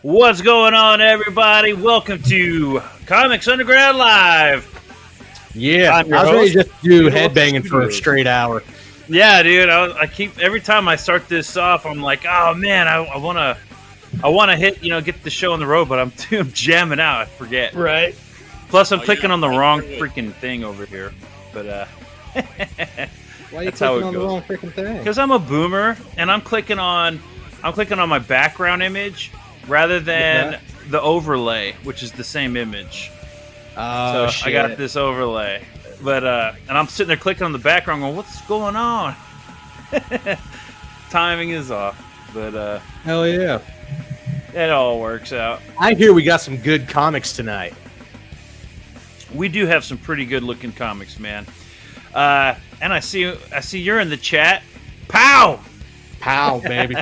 What's going on, everybody? Welcome to Comics Underground Live. Yeah, I'm your I was ready host, to just do Bionic headbanging for a Bro. straight hour. Yeah, dude. I keep every time I start this off, I'm like, oh man, I wanna hit, get the show on the road, but I'm jamming out. I forget. Right. Plus, I'm clicking on the wrong freaking thing over here. But Why are you That's how clicking it on the goes. wrong freaking thing? because I'm a boomer and I'm clicking on my background image rather than the overlay, which is the same image. Oh, So shit. I got this overlay, but and I'm sitting there clicking on the background, going, "What's going on?" Timing is off, but Hell yeah. it all works out. I hear we got some good comics tonight. We do have some pretty good looking comics, man. And I see you're in the chat. Pow! Pow, baby.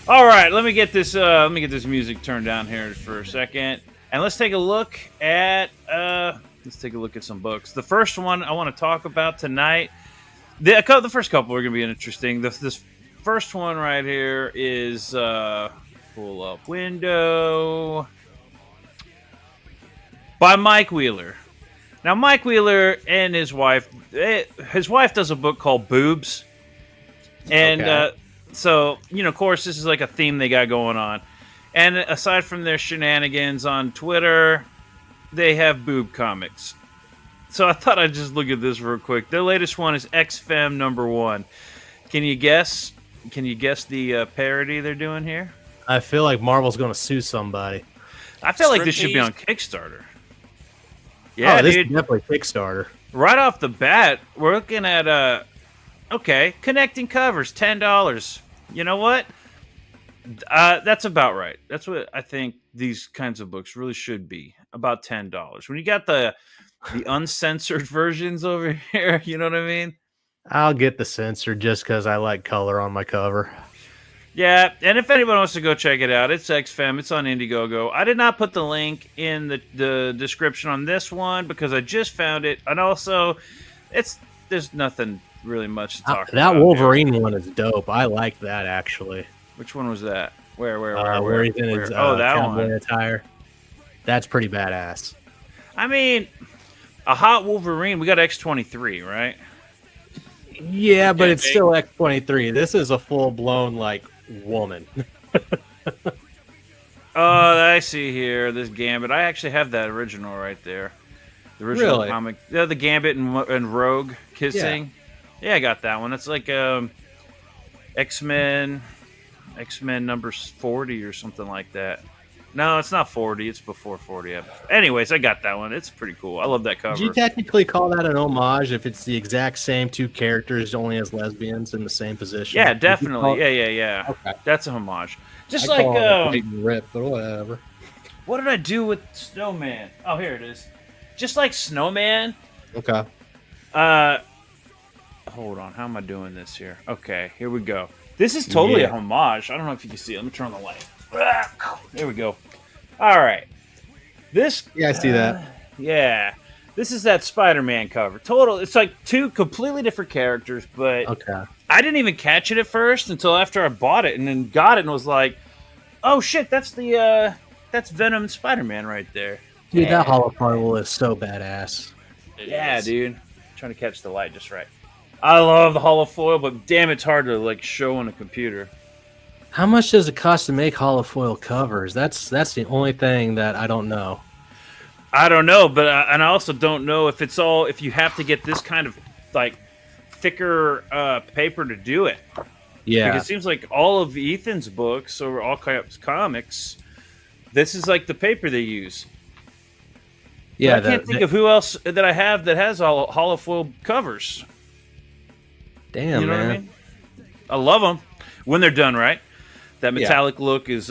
All right, let me get this music turned down here for a second, and let's take a look at some books. The first one I want to talk about tonight. The first couple are going to be interesting. This first one right here is pull up window by Mike Wheeler. Now, Mike Wheeler and his wife does a book called Boobs, and Okay. so of course, this is like a theme they got going on. And aside from their shenanigans on Twitter, they have boob comics. So I thought I'd just look at this real quick. Their latest one is X-Fem #1. Can you guess? Can you guess the parody they're doing here? I feel like Marvel's going to sue somebody. I feel like this should be on Kickstarter. Yeah, Yeah, this dude. is definitely Kickstarter. Right off the bat, we're looking at connecting covers, $10. You know what? That's about right. That's what I think these kinds of books really should be, about $10. When you got the uncensored versions over here, you know what I mean? I'll get the censor just because I like color on my cover. Yeah, and if anyone wants to go check it out, it's XFem. It's on Indiegogo. I did not put the link in the description on this one because I just found it, and also, there's nothing really much to talk about. That Wolverine one is dope. I like that, actually. Which one was that? Where he's in his that cowboy one. attire. That's pretty badass. I mean, a hot Wolverine. We got X-23, right? Yeah, but it's still X-23. This is a full-blown, woman. Oh, I see here. This Gambit. I actually have that original right there. The original Really? comic. Yeah, the Gambit and Rogue kissing. Yeah, I got that one. It's like X-Men number 40 or something like that. No, it's not 40. It's before 40. Anyways, I got that one. It's pretty cool. I love that cover. Would you technically call that an homage if it's the exact same two characters, only as lesbians in the same position? Yeah, definitely. Yeah. Okay. That's a homage. Just I like call it a blatant rip, but whatever. what did I do with Snowman? Oh, here it is. Just like Snowman. Okay. Hold on. How am I doing this here? Okay, here we go. This is totally a homage. I don't know if you can see it. Let me turn on the light. There we go. All right. This. Yeah, I see that. Yeah. This is that Spider-Man cover. Total. It's like two completely different characters, but Okay. I didn't even catch it at first until after I bought it and then got it and was like, "Oh shit, that's Venom and Spider-Man right there." Dude, that holoparticle is so badass. Yeah, dude. Trying to catch the light just right. I love the holofoil, but damn, it's hard to show on a computer. How much does it cost to make holofoil covers? That's the only thing that I don't know. I don't know, but and I also don't know if you have to get this kind of thicker paper to do it. Yeah. Because it seems like all of Ethan's books or all comics, this is like the paper they use. Yeah. But I can't think of who else that I have that has all holofoil covers. Damn, You know man. what I mean? I love them when they're done right. That metallic look is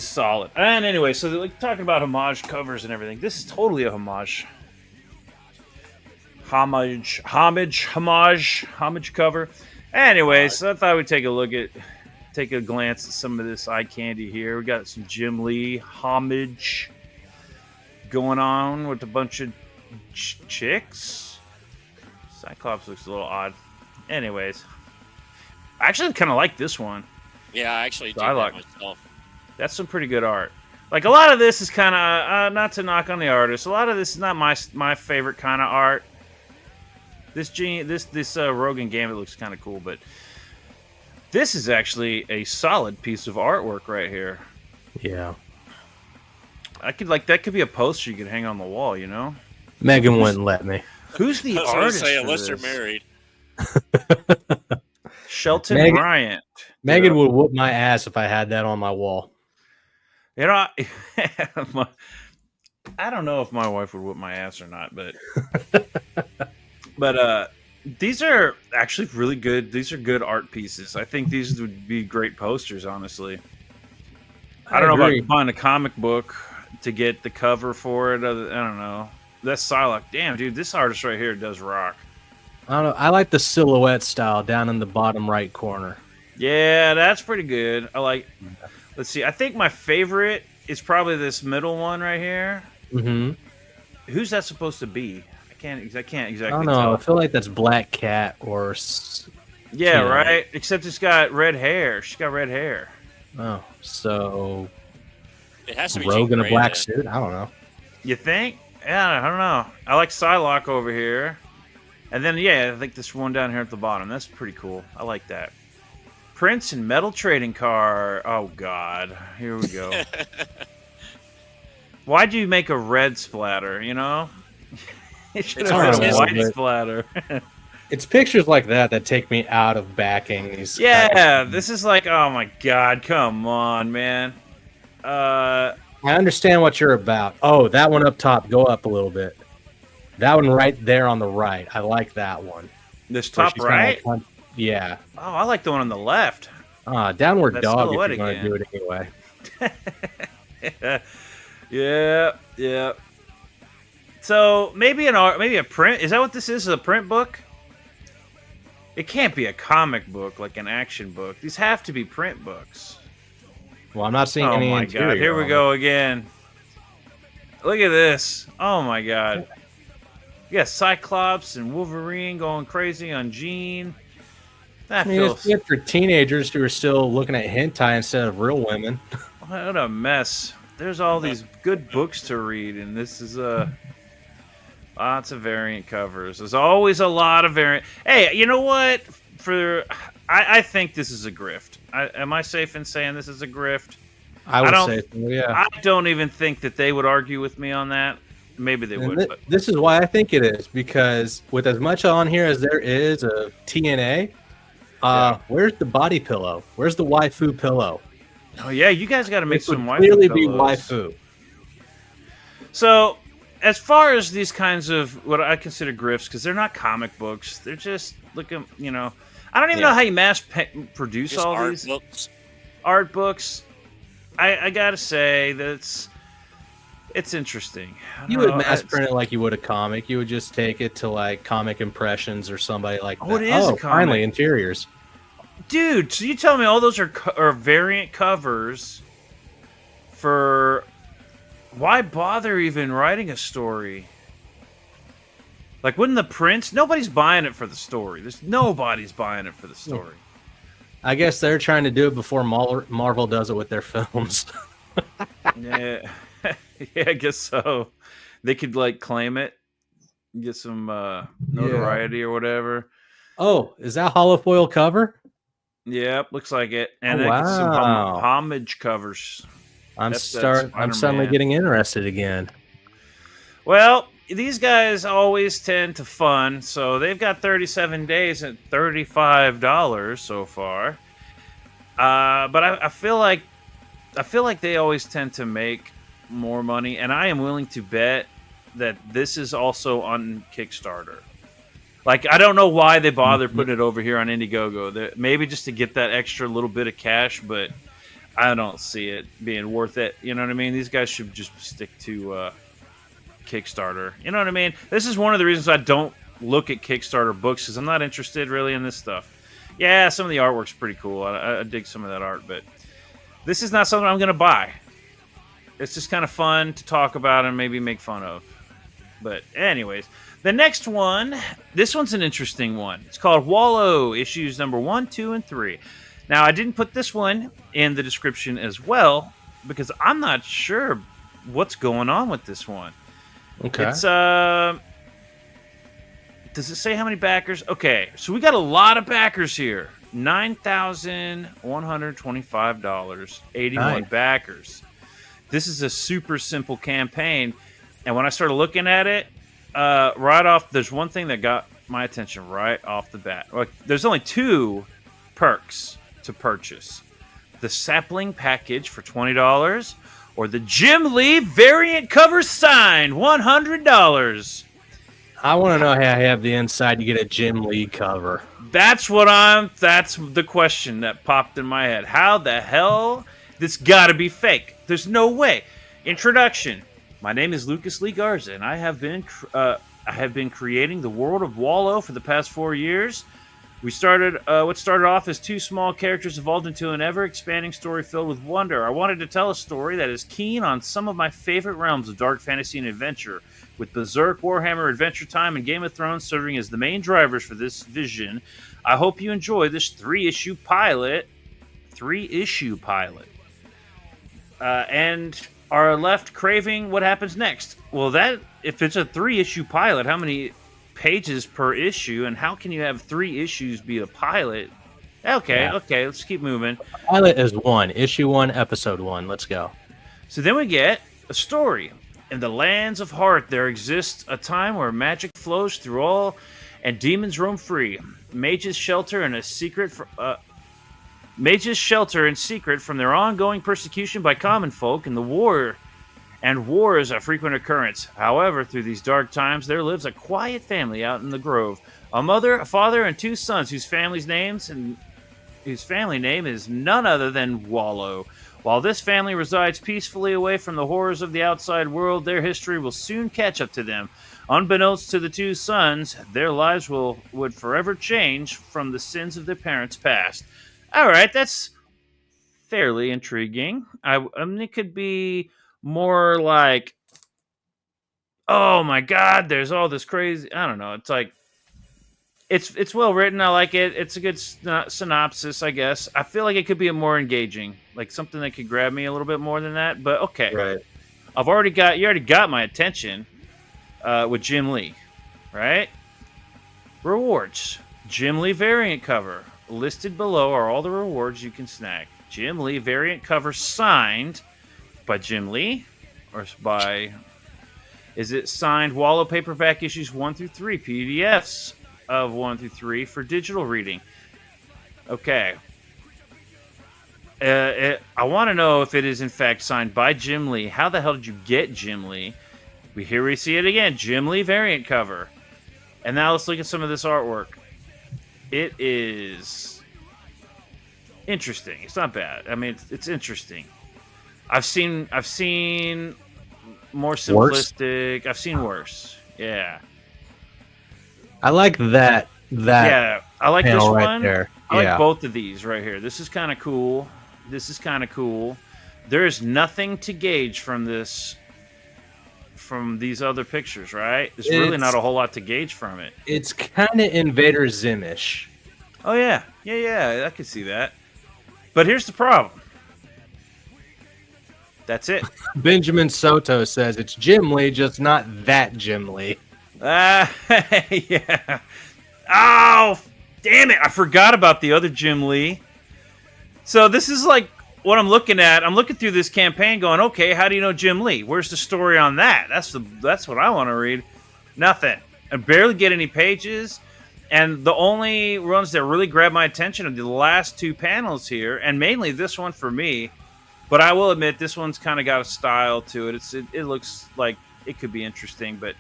solid. And anyway, so talking about homage covers and everything, this is totally a homage. Homage cover. Anyways, so I thought we'd take a glance at some of this eye candy here. We got some Jim Lee homage going on with a bunch of chicks. Cyclops looks a little odd. Anyways, I actually kind of like this one. Yeah, I actually do I that like- myself. That's some pretty good art. Like a lot of this is kind of not to knock on the artist. A lot of this is not my favorite kind of art. This Rogan Gambit looks kind of cool, but this is actually a solid piece of artwork right here. Yeah. That could be a poster you could hang on the wall, you know? Megan wouldn't let me. Who's the I was artist? say, for unless this? they're married. Shelton Megan- Bryant. Megan would whoop my ass if I had that on my wall. You know, I don't know if my wife would whip my ass or not, but these are actually really good. These are good art pieces. I think these would be great posters, honestly. I don't know about buying a comic book to get the cover for it. I don't know. That's Psylocke. Damn, dude, this artist right here does rock. I don't know. I like the silhouette style down in the bottom right corner. Yeah, that's pretty good. Let's see. I think my favorite is probably this middle one right here. Mm-hmm. Who's that supposed to be? I can't exactly I don't know. tell. I feel like that's Black Cat or... Yeah, Yeah. right? Except it's got red hair. She's got red hair. Oh, so... It has to be Rogue Jean in a Grey, black then. suit? I don't know. You think? Yeah, I don't know. I like Psylocke over here. And then, yeah, I think this one down here at the bottom. That's pretty cool. I like that. Prince and metal trading card. Oh, God. Here we go. Why'd you make a red splatter, you know? It should It's have been a artistic. white But- splatter. It's pictures like that take me out of backing these. Yeah, this is like, oh, my God. Come on, man. I understand what you're about. Oh, that one up top. Go up a little bit. That one right there on the right. I like that one. This Where top she's kinda right? like yeah. Oh, I like the one on the left. Downward That dog if silhouette you're going to again. do it anyway. Yeah. So maybe maybe a print. Is that what this is? A print book? It can't be a comic book like an action book. These have to be print books. Well, I'm not seeing Oh any my interior God! Here we on go again. Look at this. Oh my God. You got Cyclops and Wolverine going crazy on Jean. That it. I mean, it's feels good for teenagers who are still looking at hentai instead of real women. what a mess. There's all these good books to read, and this is lots of variant covers. There's always a lot of variant. Hey, you know what? I think this is a grift. Am I safe in saying this is a grift? I would don't- say, so, yeah. I don't even think that they would argue with me on that. Maybe they And would, but this is why I think it is, because with as much on here as there is of TNA, where's the body pillow? Where's the waifu pillow? oh yeah, you guys got to make This would some waifu clearly be pillows. waifu. So, as far as these kinds of what I consider grifts, because they're not comic books, they're just looking. You know, I don't even know how you produce Just all art these books. art books. I gotta say that it's interesting. I don't You would know, mass it's- print it like you would a comic. You would just take it to like Comic Impressions or somebody like that. Oh, it is a comic. Finally, interiors. Dude, so you tell me all those are variant covers for... Why bother even writing a story? Like, wouldn't the prints... Nobody's buying it for the story. Nobody's buying it for the story. I guess they're trying to do it before Marvel does it with their films. Yeah. Yeah, I guess so. They could, like, claim it. Get some notoriety or whatever. Oh, is that holofoil cover? Yep, looks like it. And Oh, then get some wow. homage covers. I'm That's that suddenly Spider-Man. getting interested again. Well, these guys always tend to fund, so they've got 37 days at $35 so far. But I feel like they always tend to make more money, and I am willing to bet that this is also on Kickstarter. Like, I don't know why they bother putting it over here on Indiegogo. Maybe just to get that extra little bit of cash, but I don't see it being worth it. You know what I mean? These guys should just stick to Kickstarter. You know what I mean? This is one of the reasons I don't look at Kickstarter books, because I'm not interested really in this stuff. Yeah, some of the artwork's pretty cool. I dig some of that art, but this is not something I'm going to buy. It's just kind of fun to talk about and maybe make fun of. But anyways, the next one, this one's an interesting one. It's called Wallow, issues number 1, 2, and 3. Now, I didn't put this one in the description as well, because I'm not sure what's going on with this one. Okay. It's does it say how many backers? Okay, so we got a lot of backers here. $9,125, 81 Nice. backers. This is a super simple campaign, and when I started looking at it, right off, there's one thing that got my attention right off the bat. Like, there's only 2 perks to purchase: the sapling package for $20, or the Jim Lee variant cover signed, $100. I want to know how I have the inside to get a Jim Lee cover. That's the question that popped in my head. How the hell? This gotta be fake. There's no way. Introduction. My name is Lucas Lee Garza, and I have been creating the world of Wallow for the past 4 years. What started off as 2 small characters evolved into an ever-expanding story filled with wonder. I wanted to tell a story that is keen on some of my favorite realms of dark fantasy and adventure, with Berserk, Warhammer, Adventure Time, and Game of Thrones serving as the main drivers for this vision. I hope you enjoy this 3-issue pilot. And are left craving what happens next. Well, if it's a 3-issue pilot, how many pages per issue, and how can you have 3 issues be a pilot? Okay, let's keep moving. Pilot is 1, issue 1, episode 1. Let's go. So then we get a story. In the lands of Heart, there exists a time where magic flows through all, and demons roam free. Mages shelter in secret from their ongoing persecution by common folk, and war is a frequent occurrence. However, through these dark times, there lives a quiet family out in the grove. A mother, a father, and 2 sons whose family name is none other than Wallow. While this family resides peacefully away from the horrors of the outside world, their history will soon catch up to them. Unbeknownst to the 2 sons, their lives would forever change from the sins of their parents' past. All right, that's fairly intriguing. I mean, it could be more like, oh my god, there's all this crazy. I don't know. It's like it's well written. I like it. It's a good synopsis, I guess. I feel like it could be more engaging, like something that could grab me a little bit more than that. But okay, Right. you already got my attention with Jim Lee, right? Rewards: Jim Lee variant cover. Listed below are all the rewards you can snag. Jim Lee variant cover signed by Jim Lee, or is it signed Wallow paperback issues 1 through 3, PDFs of 1 through 3 for digital reading? Okay. I want to know if it is in fact signed by Jim Lee. How the hell did you get Jim Lee? Here we see it again, Jim Lee variant cover. And now let's look at some of this artwork. It is interesting. It's not bad. I mean, it's interesting. I've seen more simplistic. I've seen worse. Yeah. I like that. Yeah, I like this panel one. right there. I Yeah. like both of these right here. This is kind of cool. There is nothing to gauge from these other pictures, right? There's really not a whole lot to gauge from it. It's kind of Invader Zim-ish. Oh, yeah. Yeah, I can see that. But here's the problem. That's it. Benjamin Soto says it's Jim Lee, just not that Jim Lee. Yeah. Oh, damn it. I forgot about the other Jim Lee. So this is like what I'm looking at. I'm looking through this campaign going, okay, how do you know Jim Lee? Where's the story on that? That's what I want to read. Nothing. I barely get any pages. And the only ones that really grab my attention are the last 2 panels here, and mainly this one for me. But I will admit, this one's kind of got a style to it. It looks like it could be interesting, but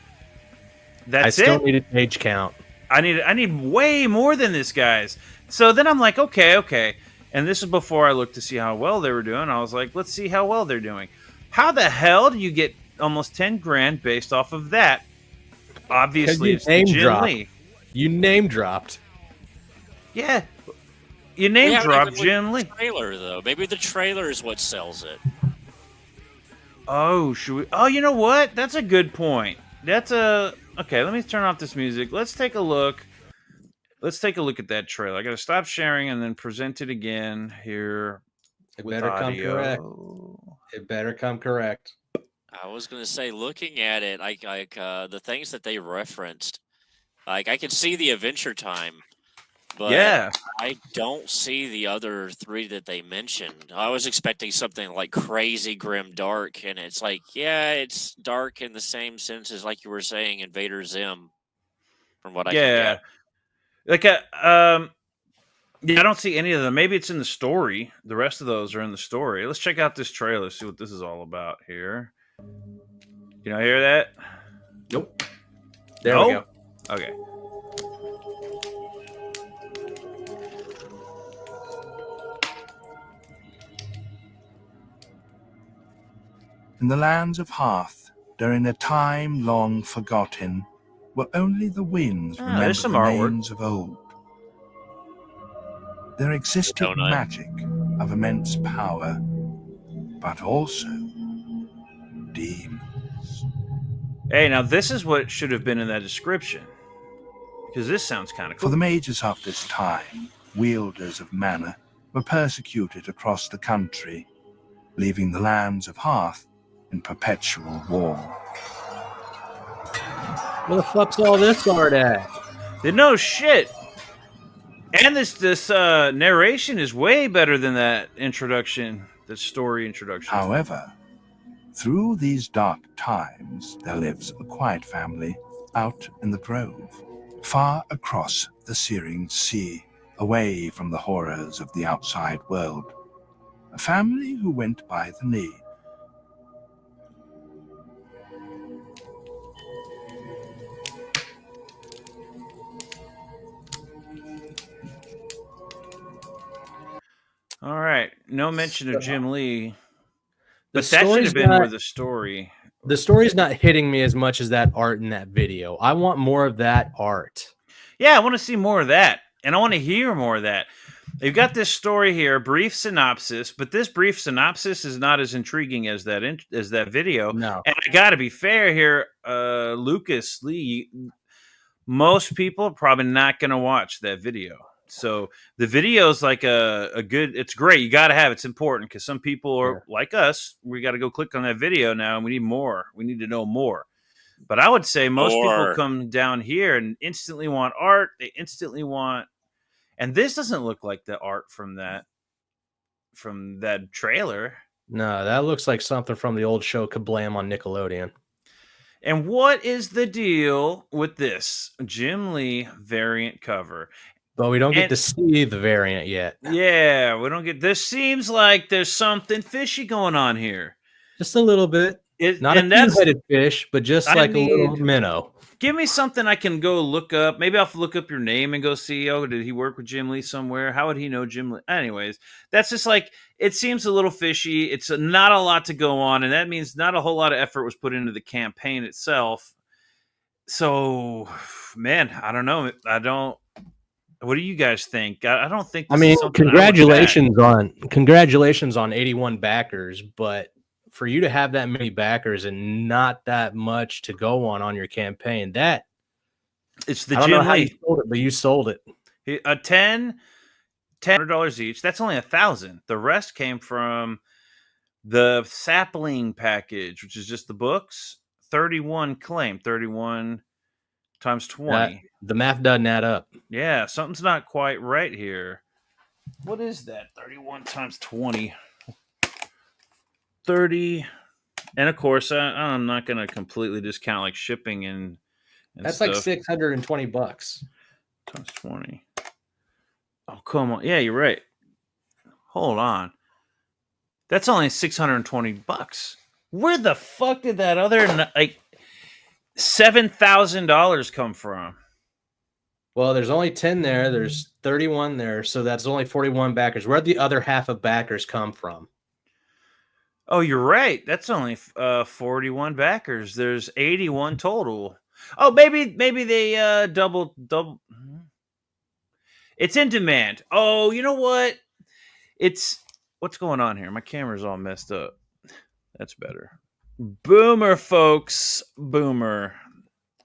that's it. I still need a page count. I need way more than this, guys. So then I'm like, okay. And this is before I looked to see how well they were doing. I was like, let's see how well they're doing. How the hell do you get almost 10 grand based off of that? Obviously, it's the Jim Lee. You name dropped. Yeah. You name dropped Jim Lee. Trailer, though. Maybe the trailer is what sells it. Oh, should we? Oh, you know what? That's a good point. Okay, let me turn off this music. Let's take a look. Let's take a look at that trailer. I got to stop sharing and then present it again here. It better come correct. It better come correct. I was gonna say, looking at it, the things that they referenced, like I can see the Adventure Time, but Yeah. I don't see the other three that they mentioned. I was expecting something like crazy grim dark, and it's like, yeah, it's dark in the same sense as like you were saying, Invader Zim, from what I can Yeah. get. Like yeah, I don't see any of them. Maybe it's in the story. The rest of those are in the story. Let's check out this trailer, see what this is all about here. Can I hear that? Nope. There we go. Okay. In the lands of Hearth, during a time long forgotten, where only the winds remember there's some the artwork. names of old. There existed Donut. magic of immense power, but also demons. Hey, now this is what should have been in that description. Because this sounds kind of For cool. the mages of this time, wielders of mana, were persecuted across the country, leaving the lands of Hearth in perpetual war. Where the fuck's all this art at? No shit. And this narration is way better than that introduction, the story introduction. However, through these dark times, there lives a quiet family out in the grove, far across the searing sea, away from the horrors of the outside world. A family who went by the name All right. No mention of Jim Lee. The But that should story's have been not- where the story. The story's not hitting me as much as that art in that video. I want more of that art. Yeah, I want to see more of that. And I want to hear more of that. They've got this story here, brief synopsis, but this brief synopsis is not as intriguing as that video. No. And I got to be fair here, Lucas Lee, most people are probably not going to watch that video. So the video is like a good, it's great. You got to have, it's important because some people are like us. We got to go click on that video now and we need more. We need to know more. But I would say most people come down here and instantly want art. They instantly want, and this doesn't look like the art from that trailer. No, that looks like something from the old show Kablam on Nickelodeon. And what is the deal with this Jim Lee variant cover? But we don't get to see the variant yet. Yeah, we don't get. This seems like there's something fishy going on here. Just a little bit. Not a two-headed fish, but just like a little minnow. Give me something I can go look up. Maybe I'll look up your name and go see, oh, did he work with Jim Lee somewhere? How would he know Jim Lee? Anyways, that's just like, it seems a little fishy. It's not a lot to go on, and that means not a whole lot of effort was put into the campaign itself. So, man, I don't know. What do you guys think? I don't think. I mean, congratulations on 81 backers, but for you to have that many backers and not that much to go on your campaign, that it's the I don't Jim know how Lee. you sold it, but you sold it. A $10 each. That's only 1,000. The rest came from the sapling package, which is just the books. 31 claim. 31 times 20. The math doesn't add up. Yeah, something's not quite right here. What is that? 31 times 20. 30. And of course, I'm not going to completely discount like shipping and that's stuff. like $620 times 20. Oh, come on. Yeah, you're right. Hold on. That's only $620. Where the fuck did that other like $7,000 come from? Well, there's only 10 there. There's 31 there. So that's only 41 backers. Where'd the other half of backers come from? Oh, you're right. That's only 41 backers. There's 81 total. Oh, maybe they double. It's in demand. Oh, you know what? What's going on here? My camera's all messed up. That's better. Boomer, folks. Boomer.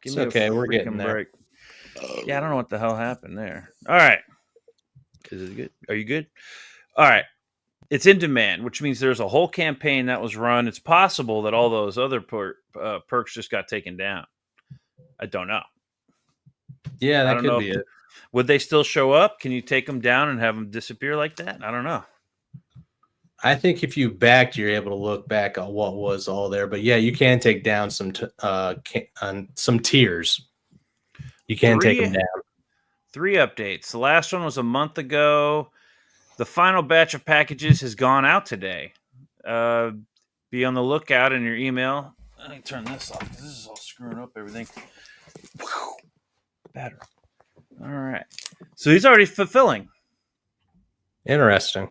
It's okay. We're getting there. Break. Yeah, I don't know what the hell happened there. All right. Is it good? Are you good? All right. it's in demand, which means there's a whole campaign that was run. It's possible that all those other perks just got taken down. I don't know. Yeah, I that don't could know be it. Would they still show up? Can you take them down and have them disappear like that? I don't know. I think if you backed, you're able to look back on what was all there. But yeah, you can take down some tiers. You can take them down. 3 updates. The last one was a month ago. The final batch of packages has gone out today. Be on the lookout in your email. Let me turn this off. This is all screwing up everything. Better. All right. So he's already fulfilling. Interesting.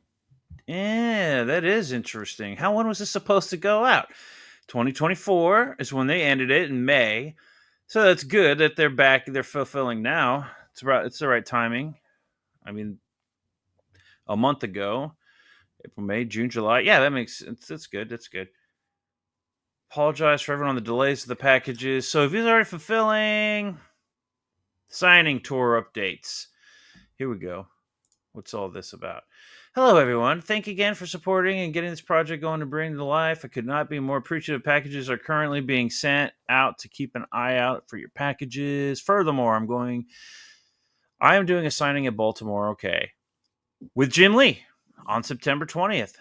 Yeah, that is interesting. When was this supposed to go out? 2024 is when they ended it in May. So that's good that they're back. They're fulfilling now. It's the right timing. I mean, a month ago, April, May, June, July. Yeah, that makes sense. That's good. That's good. Apologize for everyone on the delays of the packages. So if he's already fulfilling, signing tour updates. Here we go. What's all this about? Hello, everyone. Thank you again for supporting and getting this project going to bring to life. I could not be more appreciative. Packages are currently being sent out to keep an eye out for your packages. Furthermore, I am doing a signing at Baltimore, okay, with Jim Lee on September 20th.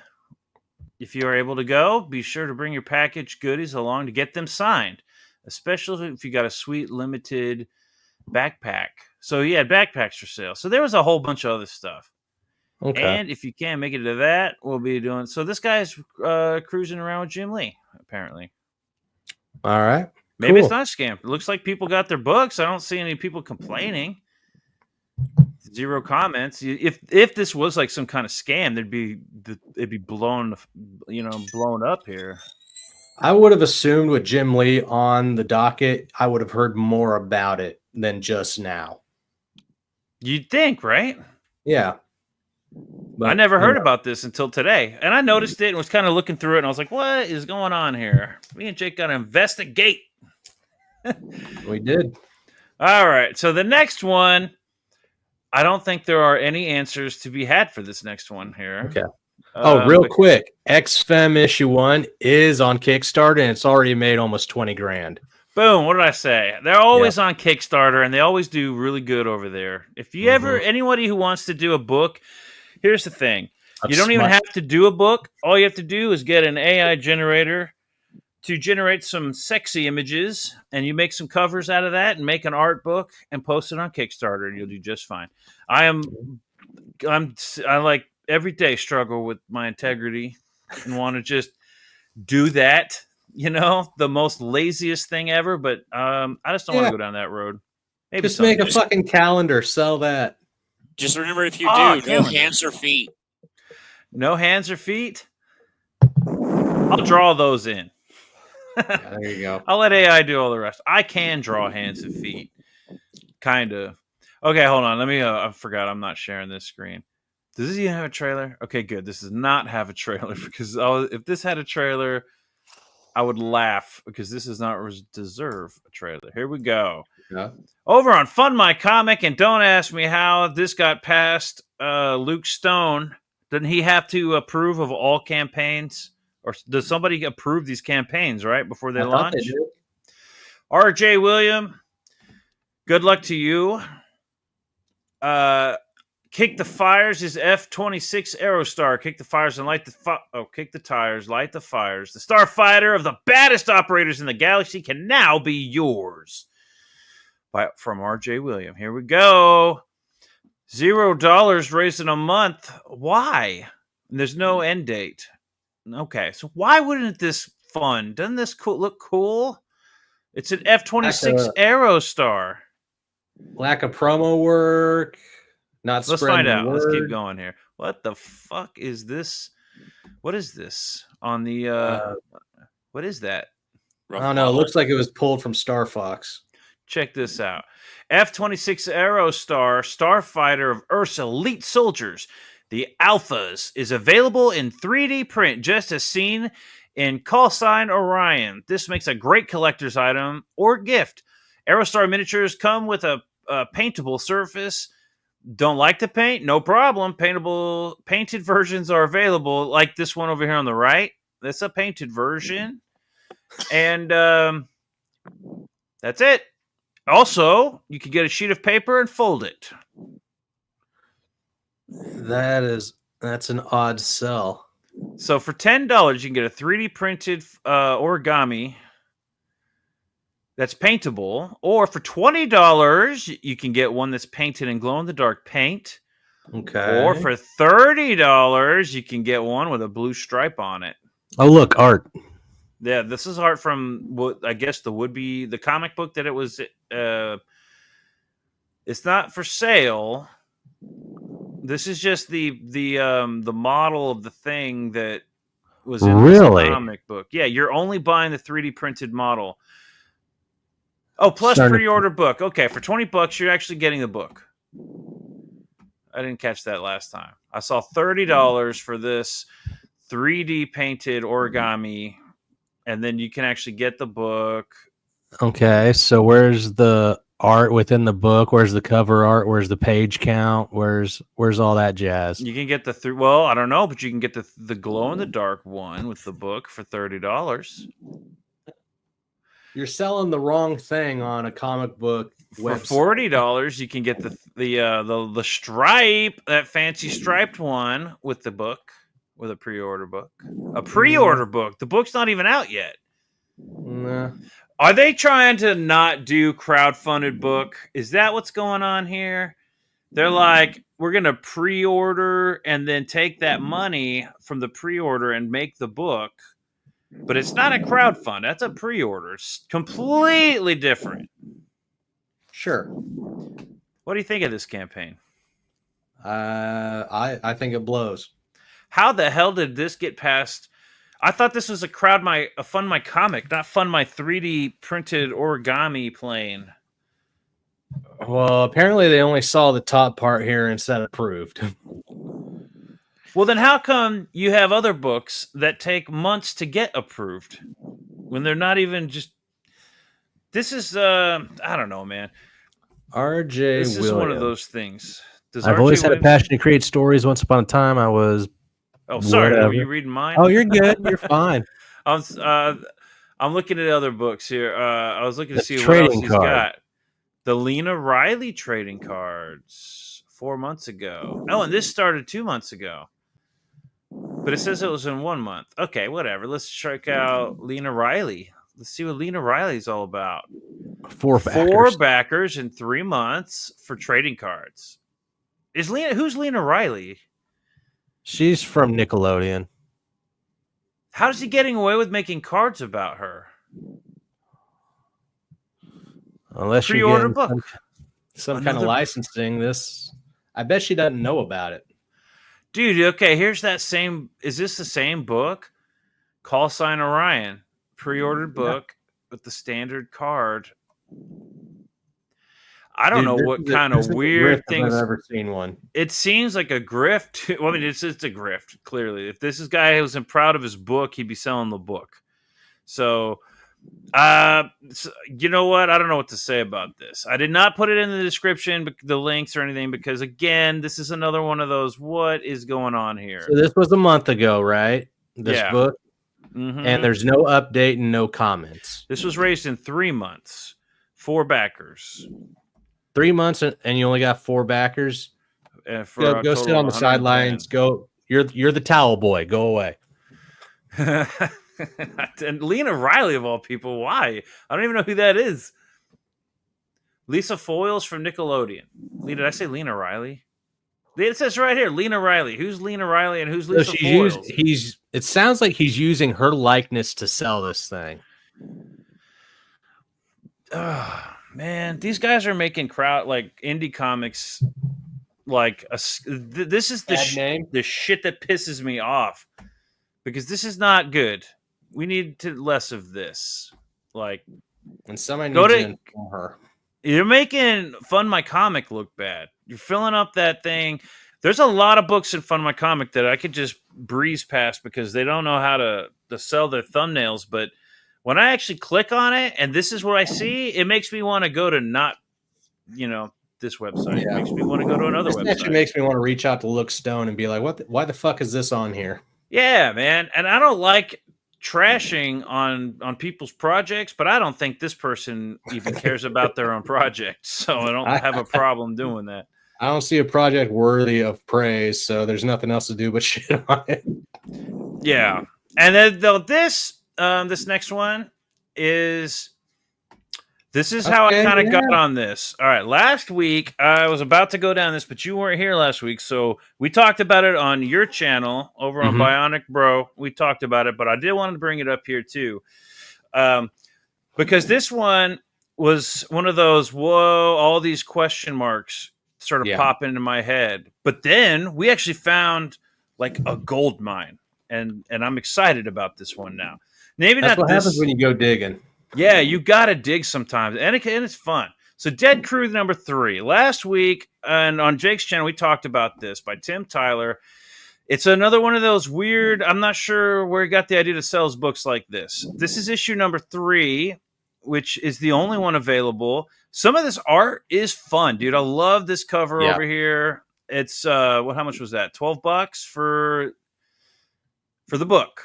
If you are able to go, be sure to bring your package goodies along to get them signed, especially if you got a sweet limited backpack. So he had backpacks for sale. So there was a whole bunch of other stuff. Okay. And if you can't make it to that, we'll be doing. So this guy's cruising around with Jim Lee, apparently. All right. Maybe Cool. it's not a scam. It looks like people got their books. I don't see any people complaining. 0 comments. If this was like some kind of scam, it'd be blown up here. I would have assumed with Jim Lee on the docket, I would have heard more about it than just now. You'd think, right? Yeah. I never heard about this until today. And I noticed it and was kind of looking through it, and I was like, what is going on here? Me and Jake got to investigate. We did. All right. So the next one, I don't think there are any answers to be had for this next one here. Okay. Real quick. XFEM issue 1 is on Kickstarter, and it's already made almost 20 grand. Boom. What did I say? They're always on Kickstarter, and they always do really good over there. If you anybody who wants to do a book, here's the thing. You don't even have to do a book. All you have to do is get an AI generator to generate some sexy images, and you make some covers out of that and make an art book and post it on Kickstarter, and you'll do just fine. I like every day struggle with my integrity and want to just do that, the most laziest thing ever, but I just don't want to go down that road. Maybe just make a fucking calendar, sell that. Just remember, if you do, no hands or feet. No hands or feet? I'll draw those in. Yeah, there you go. I'll let AI do all the rest. I can draw hands and feet. Kind of. Okay, hold on. Let me, I forgot I'm not sharing this screen. Does this even have a trailer? Okay, good. This does not have a trailer because if this had a trailer, I would laugh because this does not deserve a trailer. Here we go. Yeah. Over on Fund My Comic, and don't ask me how this got past Luke Stone. Doesn't he have to approve of all campaigns? Or does somebody approve these campaigns, right, before they launch? They do. R.J. William, good luck to you. Kick the Fires is F-26 Aerostar. Kick the fires and light the kick the tires, light the fires. The starfighter of the baddest operators in the galaxy can now be yours. From R.J. William. Here we go. $0 raised in a month. Why? There's no end date. Okay, so why wouldn't this fun? Doesn't this look cool? It's an F-26 Aerostar. Lack of promo work. Let's find out. Let's keep going here. What the fuck is this? What is this on the? What is that? I don't know. It looks like it was pulled from Star Fox. Check this out. F-26 Aerostar, starfighter of Earth's elite soldiers. The Alphas is available in 3D print, just as seen in Call Sign Orion. This makes a great collector's item or gift. Aerostar miniatures come with a paintable surface Don't like to paint? No problem. Painted versions are available, like this one over here on the right. That's a painted version. And that's it. Also, you can get a sheet of paper and fold it. That's an odd sell. So for $10, you can get a 3D printed origami that's paintable, or for $20, you can get one that's painted in glow-in-the-dark paint. Okay. Or for $30, you can get one with a blue stripe on it. Oh, look, art. Yeah, this is art from what I guess the comic book that it was. It's not for sale. This is just the model of the thing that was in this comic book. Yeah, you're only buying the 3D printed model. Oh, plus pre-order book. Okay, for $20, you're actually getting the book. I didn't catch that last time. I saw $30 for this 3D painted origami, and then you can actually get the book. Okay, so where's the art within the book? Where's the cover art? Where's the page count? Where's all that jazz? You can get well, I don't know, but you can get the glow in the dark one with the book for $30. You're selling the wrong thing on a comic book website. For $40, you can get the stripe, that fancy striped one with the book, with a pre-order book. A pre-order book. The book's not even out yet. Nah. Are they trying to not do crowdfunded book? Is that what's going on here? They're like, we're going to pre-order and then take that money from the pre-order and make the book. But it's not a crowdfund. That's a pre-order. It's completely different. Sure. What do you think of this campaign? I think it blows. How the hell did this get past? I thought this was a Fund My Comic, not Fund My 3D printed origami plane. Well, apparently they only saw the top part here and said approved. Well, then how come you have other books that take months to get approved when they're not even just... This is, I don't know, man. R.J. This is one of those things. I've always had a passion to create stories. Once upon a time, I was... Oh, sorry. Were you reading mine? Oh, you're good. You're fine. I'm looking at other books here. I was looking to see what else he's got. The Lena Riley trading cards 4 months ago. Oh, and this started 2 months ago. But it says it was in 1 month. Okay, whatever. Let's check out Lena Riley. Let's see what Lena Riley's all about. Four backers in 3 months for trading cards. Who's Lena Riley? She's from Nickelodeon. How's he getting away with making cards about her? Unless pre-order you book, some kind of licensing. I bet she doesn't know about it. Dude, okay, here's that same... Is this the same book? Call Sign Orion. Pre-ordered book with the standard card. I don't know what kind of weird things... I've ever seen one. It seems like a grift. Well, I mean, it's a grift, clearly. If this is a guy who was proud of his book, he'd be selling the book. So... you know what? I don't know what to say about this. I did not put it in the description, the links or anything, because again, this is another one of those. What is going on here? So this was a month ago, right? This book, and there's no update and no comments. This was raised in 3 months, 4 backers. 3 months, and you only got 4 backers. Go sit on the sidelines. Go. You're the towel boy. Go away. And Lena Riley, of all people, why? I don't even know who that is. Lisa Foyles from Nickelodeon. Did I say Lena Riley? It says right here, Lena Riley. Who's Lena Riley and who's Lisa Foyles? It sounds like he's using her likeness to sell this thing. Man, these guys are making indie comics this is the shit that pisses me off, because this is not good. We need less of this. And somebody needs to inform her. You're making Fund My Comic look bad. You're filling up that thing. There's a lot of books in Fund My Comic that I could just breeze past because they don't know how to sell their thumbnails. But when I actually click on it and this is what I see, it makes me want to go to not, this website. Yeah. It makes me want to go to another This website. actually makes me want to reach out to Look Stone and be like, why the fuck is this on here? Yeah, man. And I don't like trashing on people's projects, but I don't think this person even cares about their own project. So I don't have a problem doing that. I don't see a project worthy of praise, so there's nothing else to do but shit on it. Yeah. And then this next one is how I kind of got on this. All right. Last week, I was about to go down this, but you weren't here last week. So we talked about it on your channel over on Bionic Bro. We talked about it, but I did want to bring it up here too. Because this one was one of those, whoa, all these question marks sort of pop into my head. But then we actually found like a gold mine. And I'm excited about this one now. Maybe that's not what happens when you go digging. Yeah, you got to dig sometimes, and it's fun. So Dead Crew number 3. Last week, and on Jake's channel, we talked about this by Tim Tyler. It's another one of those weird, I'm not sure where he got the idea to sell his books like this. This is issue number 3, which is the only one available. Some of this art is fun, dude. I love this cover over here. It's, how much was that? $12 for the book.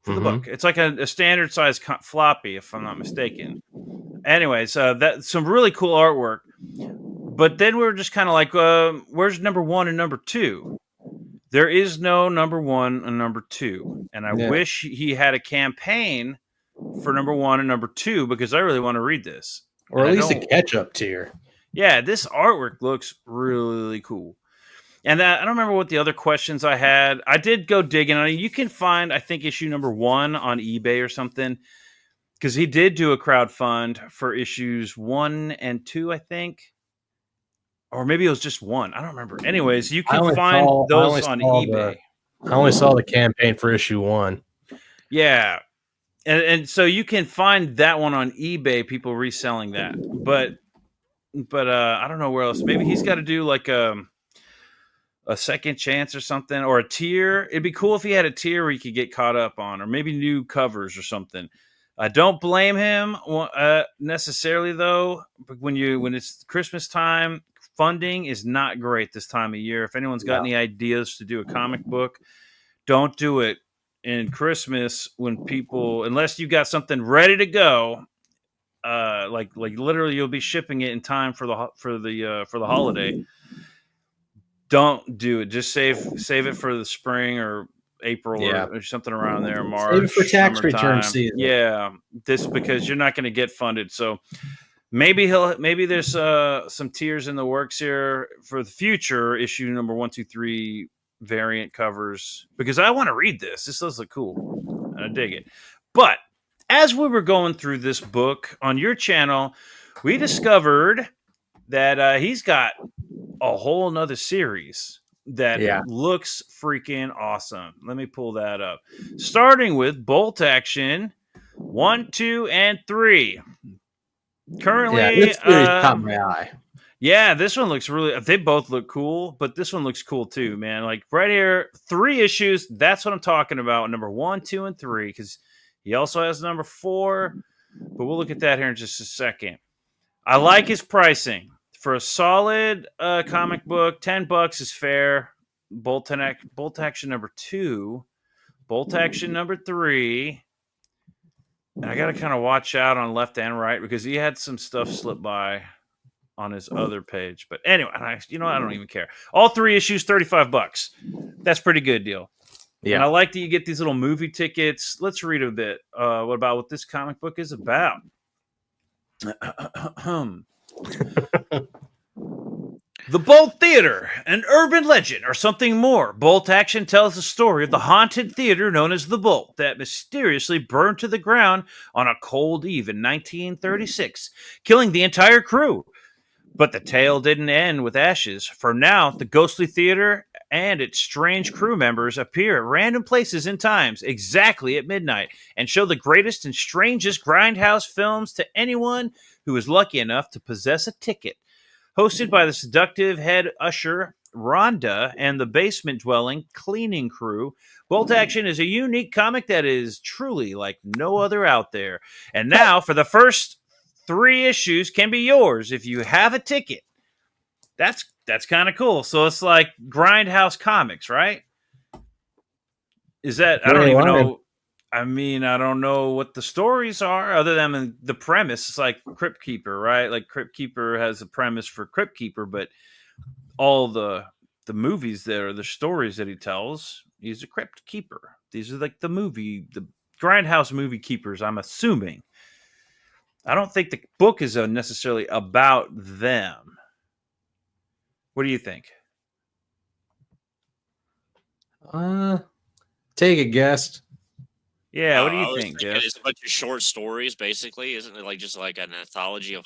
For the book. It's like a standard size floppy, if I'm not mistaken. Anyways, that's some really cool artwork. But then we were just kind of like, where's number 1 and number 2? There is no number 1 and number 2. And I wish he had a campaign for number 1 and number 2 because I really want to read this. Or at least a catch-up tier. Yeah, this artwork looks really, really cool. And I don't remember what the other questions I had. I did go digging. You can find, I think, issue number 1 on eBay or something. Because he did do a crowdfund for issues 1 and 2, I think. Or maybe it was just 1. I don't remember. Anyways, you can find those on eBay. I only saw the campaign for issue 1. Yeah. And so you can find that one on eBay, people reselling that. But I don't know where else. Maybe he's got to do like a second chance or something, or a tier. It'd be cool if he had a tier where you could get caught up on, or maybe new covers or something. I don't blame him necessarily though. But when it's Christmas time, funding is not great this time of year. If anyone's got any ideas to do a comic book, don't do it in Christmas unless you got something ready to go. Like literally, you'll be shipping it in time for the holiday. Don't do it. Just save it for the spring or April or something around there. March. Save it for tax return season. Yeah, because you're not going to get funded. So maybe there's some tiers in the works here for the future issue number 1, 2, 3 variant covers because I want to read this. This does look cool and I dig it. But as we were going through this book on your channel, we discovered that he's got a whole nother series that looks freaking awesome. Let me pull that up. Starting with Bolt Action 1, 2, and 3. Currently, this series caught my eye. Yeah, this one looks they both look cool, but this one looks cool too, man. Like right here, 3 issues. That's what I'm talking about. Number 1, 2, and 3, because he also has number 4, but we'll look at that here in just a second. I like his pricing. For a solid comic book, $10 is fair. Bolt Action number 2, Bolt Action number 3. And I got to kind of watch out on left and right because he had some stuff slip by on his other page. But anyway, I don't even care. All 3 issues, $35. That's a pretty good deal. Yeah. And I like that you get these little movie tickets. Let's read a bit what this comic book is about. The Bolt Theater, an urban legend or something more. Bolt Action tells the story of the haunted theater known as the Bolt that mysteriously burned to the ground on a cold eve in 1936, killing the entire crew. But the tale didn't end with ashes. For now, the ghostly theater and its strange crew members appear at random places and times exactly at midnight and show the greatest and strangest grindhouse films to anyone who is lucky enough to possess a ticket. Hosted by the seductive head usher, Rhonda, and the basement-dwelling cleaning crew, Bolt Action is a unique comic that is truly like no other out there. And now, for the first 3 issues can be yours if you have a ticket. That's kind of cool. So it's like Grindhouse Comics, right? Is that? I don't even know. I mean, I don't know what the stories are other than the premise. It's like Crypt Keeper, right? Like Crypt Keeper has a premise for Crypt Keeper, but all the movies there, the stories that he tells, he's a Crypt Keeper. These are like the Grindhouse movie keepers, I'm assuming. I don't think the book is necessarily about them. What do you think? Take a guess. Yeah, what do I you was think, thinking Jeff? it's a bunch of short stories, basically. Isn't it like just like an anthology of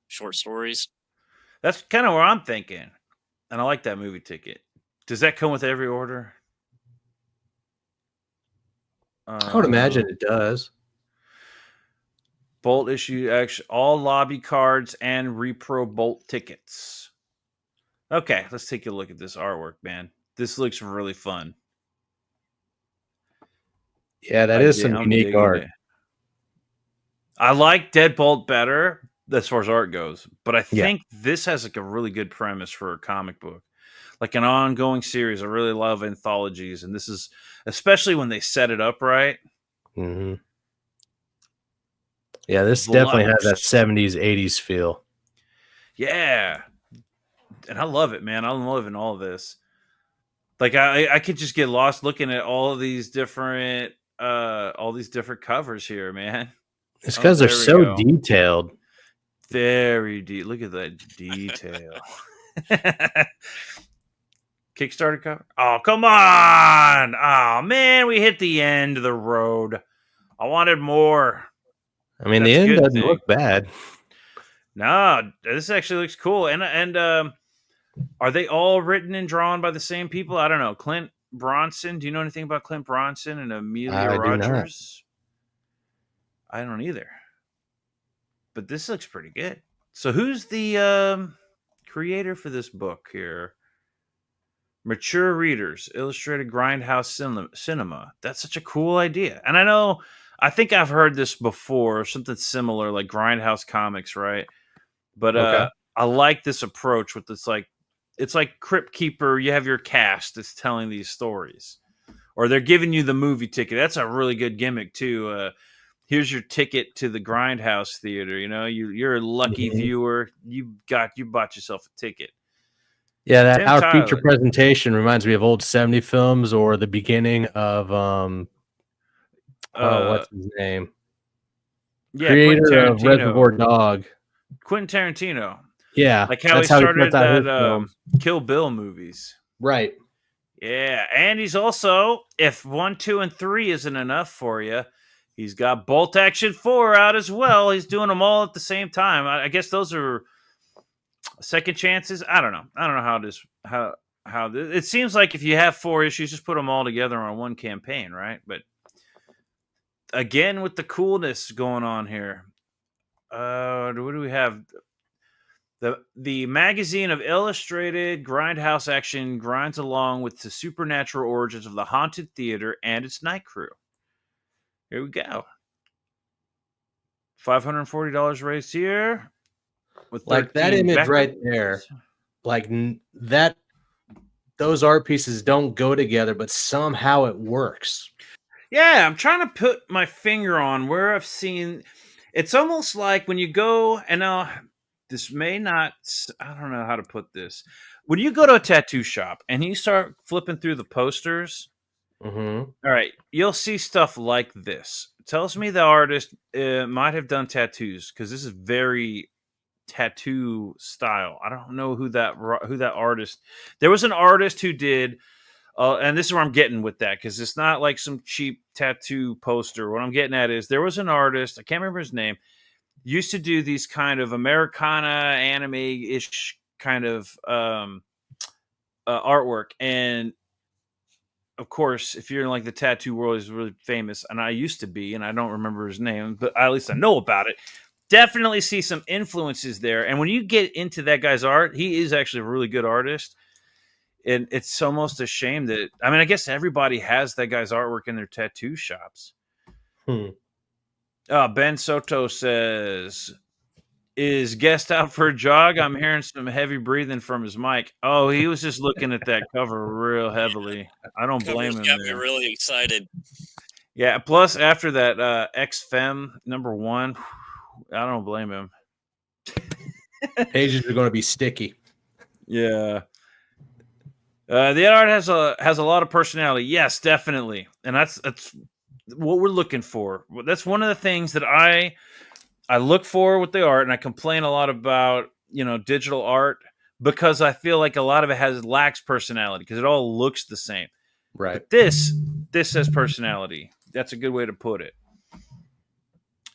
short stories? That's kind of where I'm thinking. And I like that movie ticket. Does that come with every order? I would imagine it does. Bolt issue, actually, all lobby cards and repro Bolt tickets. Okay, let's take a look at this artwork, man. This looks really fun. Yeah, that is some I'm unique art. it. I like Deadbolt better as far as art goes, but I think this has like a really good premise for a comic book, like an ongoing series. I really love anthologies, and this is especially when they set it up right. Mm-hmm. Yeah, this definitely has that 70s, 80s feel. Yeah, and I love it, man. I'm loving all of this. Like I could just get lost looking at all these different covers here, man. It's because they're so detailed. Very deep. Look at that detail. Kickstarter cover. Oh, come on. Oh, man, we hit the end of the road. I wanted more. I mean, the end doesn't look bad. No, this actually looks cool. And are they all written and drawn by the same people? I don't know. Clint Bronson. Do you know anything about Clint Bronson and Amelia Rogers? I don't either. But this looks pretty good. So who's the creator for this book here? Mature Readers, Illustrated Grindhouse Cinema. That's such a cool idea. And I think I've heard this before, something similar like Grindhouse Comics, right? But I like this approach with this, like, it's like Crypt Keeper. You have your cast that's telling these stories, or they're giving you the movie ticket. That's a really good gimmick too. Here's your ticket to the Grindhouse Theater. You know, you're a lucky viewer. You bought yourself a ticket. Yeah, that our feature presentation reminds me of old 70 films or the beginning of what's his name? Yeah, creator of Reservoir Dog. Quentin Tarantino. Yeah, like how he started that Kill Bill movies. Right. Yeah, and he's also, if 1, 2, and 3 isn't enough for you, he's got Bolt Action 4 out as well. He's doing them all at the same time. I guess those are second chances. I don't know how this, it seems like if you have 4 issues, just put them all together on one campaign, right? But again, with the coolness going on here, what do we have? The magazine of illustrated grindhouse action grinds along with the supernatural origins of the haunted theater and its night crew. Here we go. $540 raised here. With like that image right there, like that, those art pieces don't go together, but somehow it works. Yeah, I'm trying to put my finger on where I've seen. It's almost like when you go, and now this may not, I don't know how to put this. When you go to a tattoo shop and you start flipping through the posters, all right, you'll see stuff like this. It tells me the artist might have done tattoos because this is very tattoo style. I don't know who that artist. There was an artist who did, and this is where I'm getting with that because it's not like some cheap tattoo poster. What I'm getting at is there was an artist, I can't remember his name, used to do these kind of Americana anime-ish kind of artwork. And of course, if you're in like the tattoo world, he's really famous. And I used to be, and I don't remember his name, but at least I know about it. Definitely see some influences there. And when you get into that guy's art, he is actually a really good artist. And it's almost a shame that, I mean, I guess everybody has that guy's artwork in their tattoo shops. Ben Soto says, Is guest out for a jog? I'm hearing some heavy breathing from his mic. Oh, he was just looking at that cover real heavily. I don't blame Cover's him got me there. really excited. Yeah, plus after that X Femme #1, I don't blame him. Pages are going to be sticky. Yeah. The art has a lot of personality. Yes, definitely. And that's what we're looking for. That's one of the things that I look for with the art, and I complain a lot about, digital art, because I feel like a lot of it lacks personality because it all looks the same. Right. But this has personality. That's a good way to put it.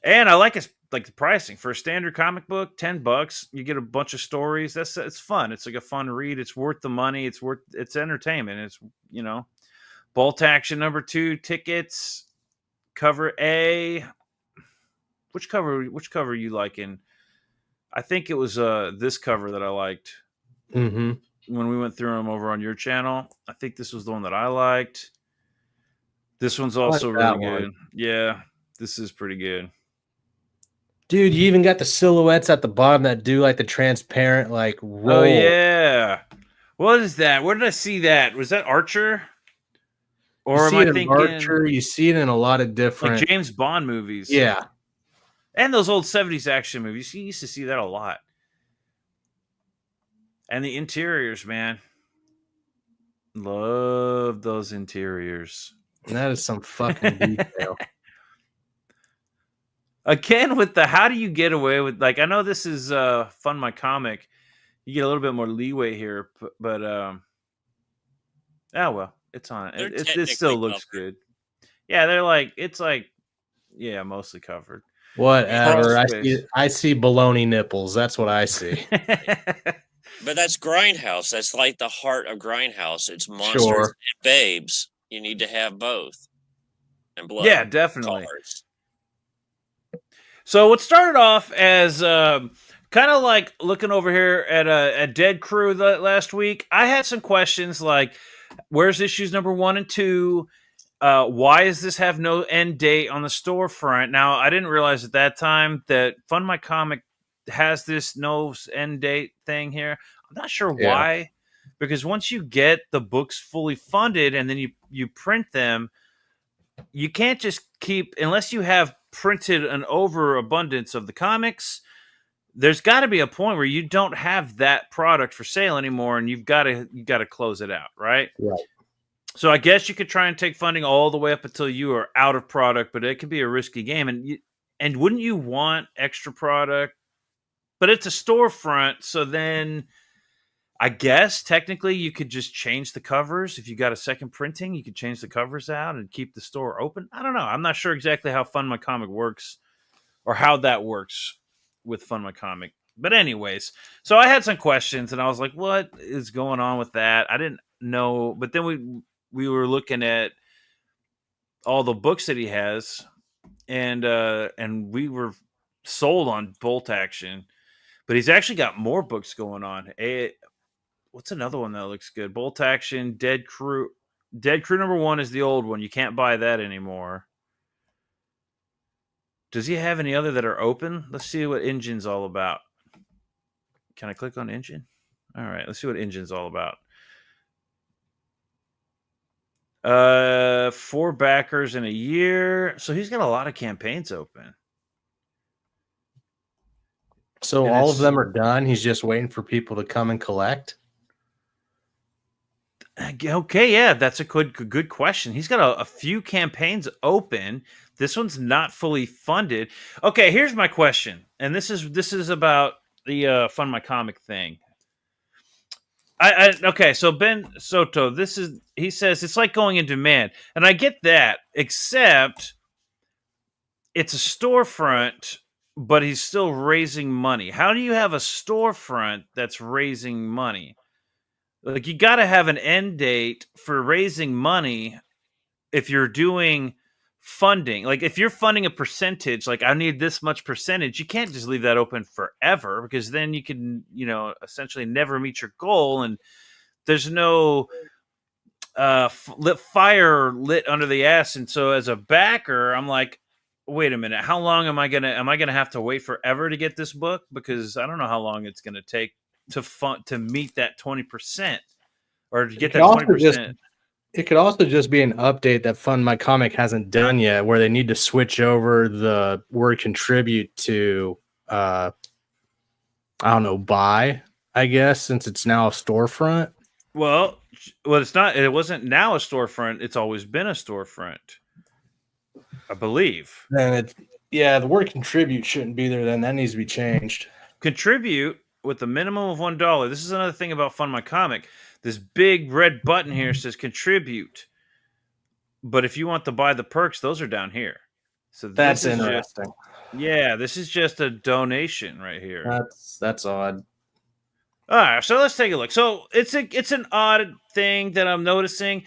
And I like the pricing for a standard comic book, $10. You get a bunch of stories. It's fun. It's like a fun read. It's worth the money. It's entertainment. It's Bolt Action #2 tickets, cover A. Which cover are you liking? I think it was this cover that I liked when we went through them over on your channel. I think this was the one that I liked. This one's also really good. Yeah, this is pretty good. Dude, you even got the silhouettes at the bottom that do like the transparent roll. Oh yeah. What is that? Where did I see that? Was that Archer? Or am I thinking Archer? You see it in a lot of different James Bond movies. Yeah. And those old 70s action movies. You used to see that a lot. And the interiors, man. Love those interiors. That is some fucking detail. Again, with the how do you get away with, I know this is Fund My Comic. You get a little bit more leeway here, but oh well, it's on. It still looks good. Yeah, they're mostly covered. Whatever. I see baloney nipples. That's what I see. But that's Grindhouse. That's like the heart of Grindhouse. It's monsters and babes. You need to have both. And blood. Yeah, definitely. Colors. So what started off as kind of like looking over here at a Dead Crew last week, I had some questions like, where's issues #1 and 2? Why does this have no end date on the storefront? Now, I didn't realize at that time that Fund My Comic has this no end date thing here. I'm not sure why, because once you get the books fully funded and then you print them, you can't just keep, unless you have printed an overabundance of the comics, there's got to be a point where you don't have that product for sale anymore, and you've got to close it out, right? Right. So I guess you could try and take funding all the way up until you are out of product, but it could be a risky game. And wouldn't you want extra product? But it's a storefront, so then I guess technically you could just change the covers. If you got a second printing, you could change the covers out and keep the store open. I don't know. I'm not sure exactly how Fund My Comic works or how that works with Fund My Comic. But anyways, so I had some questions and I was like, what is going on with that? I didn't know. But then we were looking at all the books that he has, and we were sold on Bolt Action. But he's actually got more books going on. What's another one that looks good? Bolt Action, Dead Crew. Dead Crew #1 is the old one. You can't buy that anymore. Does he have any other that are open? Let's see what Engine's all about. Can I click on Engine? All right, let's see what Engine's all about. 4 backers in a year. So he's got a lot of campaigns open. So all of them are done. He's just waiting for people to come and collect. Okay, yeah, that's a good question. He's got a few campaigns open. This one's not fully funded. Okay, here's my question, and this is about the Fund My Comic thing. Okay, so Ben Soto, he says it's like going in demand, and I get that, except it's a storefront, but he's still raising money. How do you have a storefront that's raising money? Like, you got to have an end date for raising money if you're doing funding. Like, if you're funding a percentage, like I need this much percentage, you can't just leave that open forever, because then you can, essentially never meet your goal, and there's no fire lit under the ass. And so as a backer, I'm like, wait a minute. How long am I gonna have to wait forever to get this book? Because I don't know how long it's gonna take to meet that 20% or to It get could that also 20%. it could also just be an update that Fund My Comic hasn't done yet, where they need to switch over the word contribute to I don't know, buy, I guess, since it's now a storefront. Well, it's not. It wasn't now a storefront. It's always been a storefront, I believe. Then the word contribute shouldn't be there. Then that needs to be changed. Contribute with a minimum of $1. This is another thing about Fund My Comic. This big red button here says contribute, but if you want to buy the perks, those are down here. So That's this is interesting. this is just a donation right here. That's odd. All right, so let's take a look. So it's an odd thing that I'm noticing.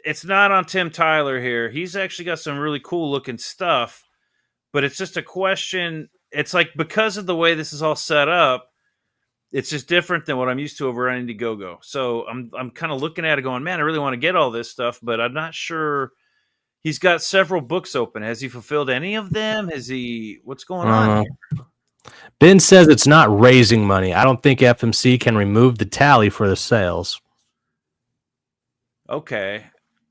It's not on Tim Tyler here. He's actually got some really cool looking stuff, but it's just a question. It's like because of the way this is all set up, it's just different than what I'm used to over on Indiegogo. So I'm kind of looking at it going, man, I really want to get all this stuff, but I'm not sure. He's got several books open. Has he fulfilled any of them? What's going on here? Ben says it's not raising money. I don't think FMC can remove the tally for the sales. Okay.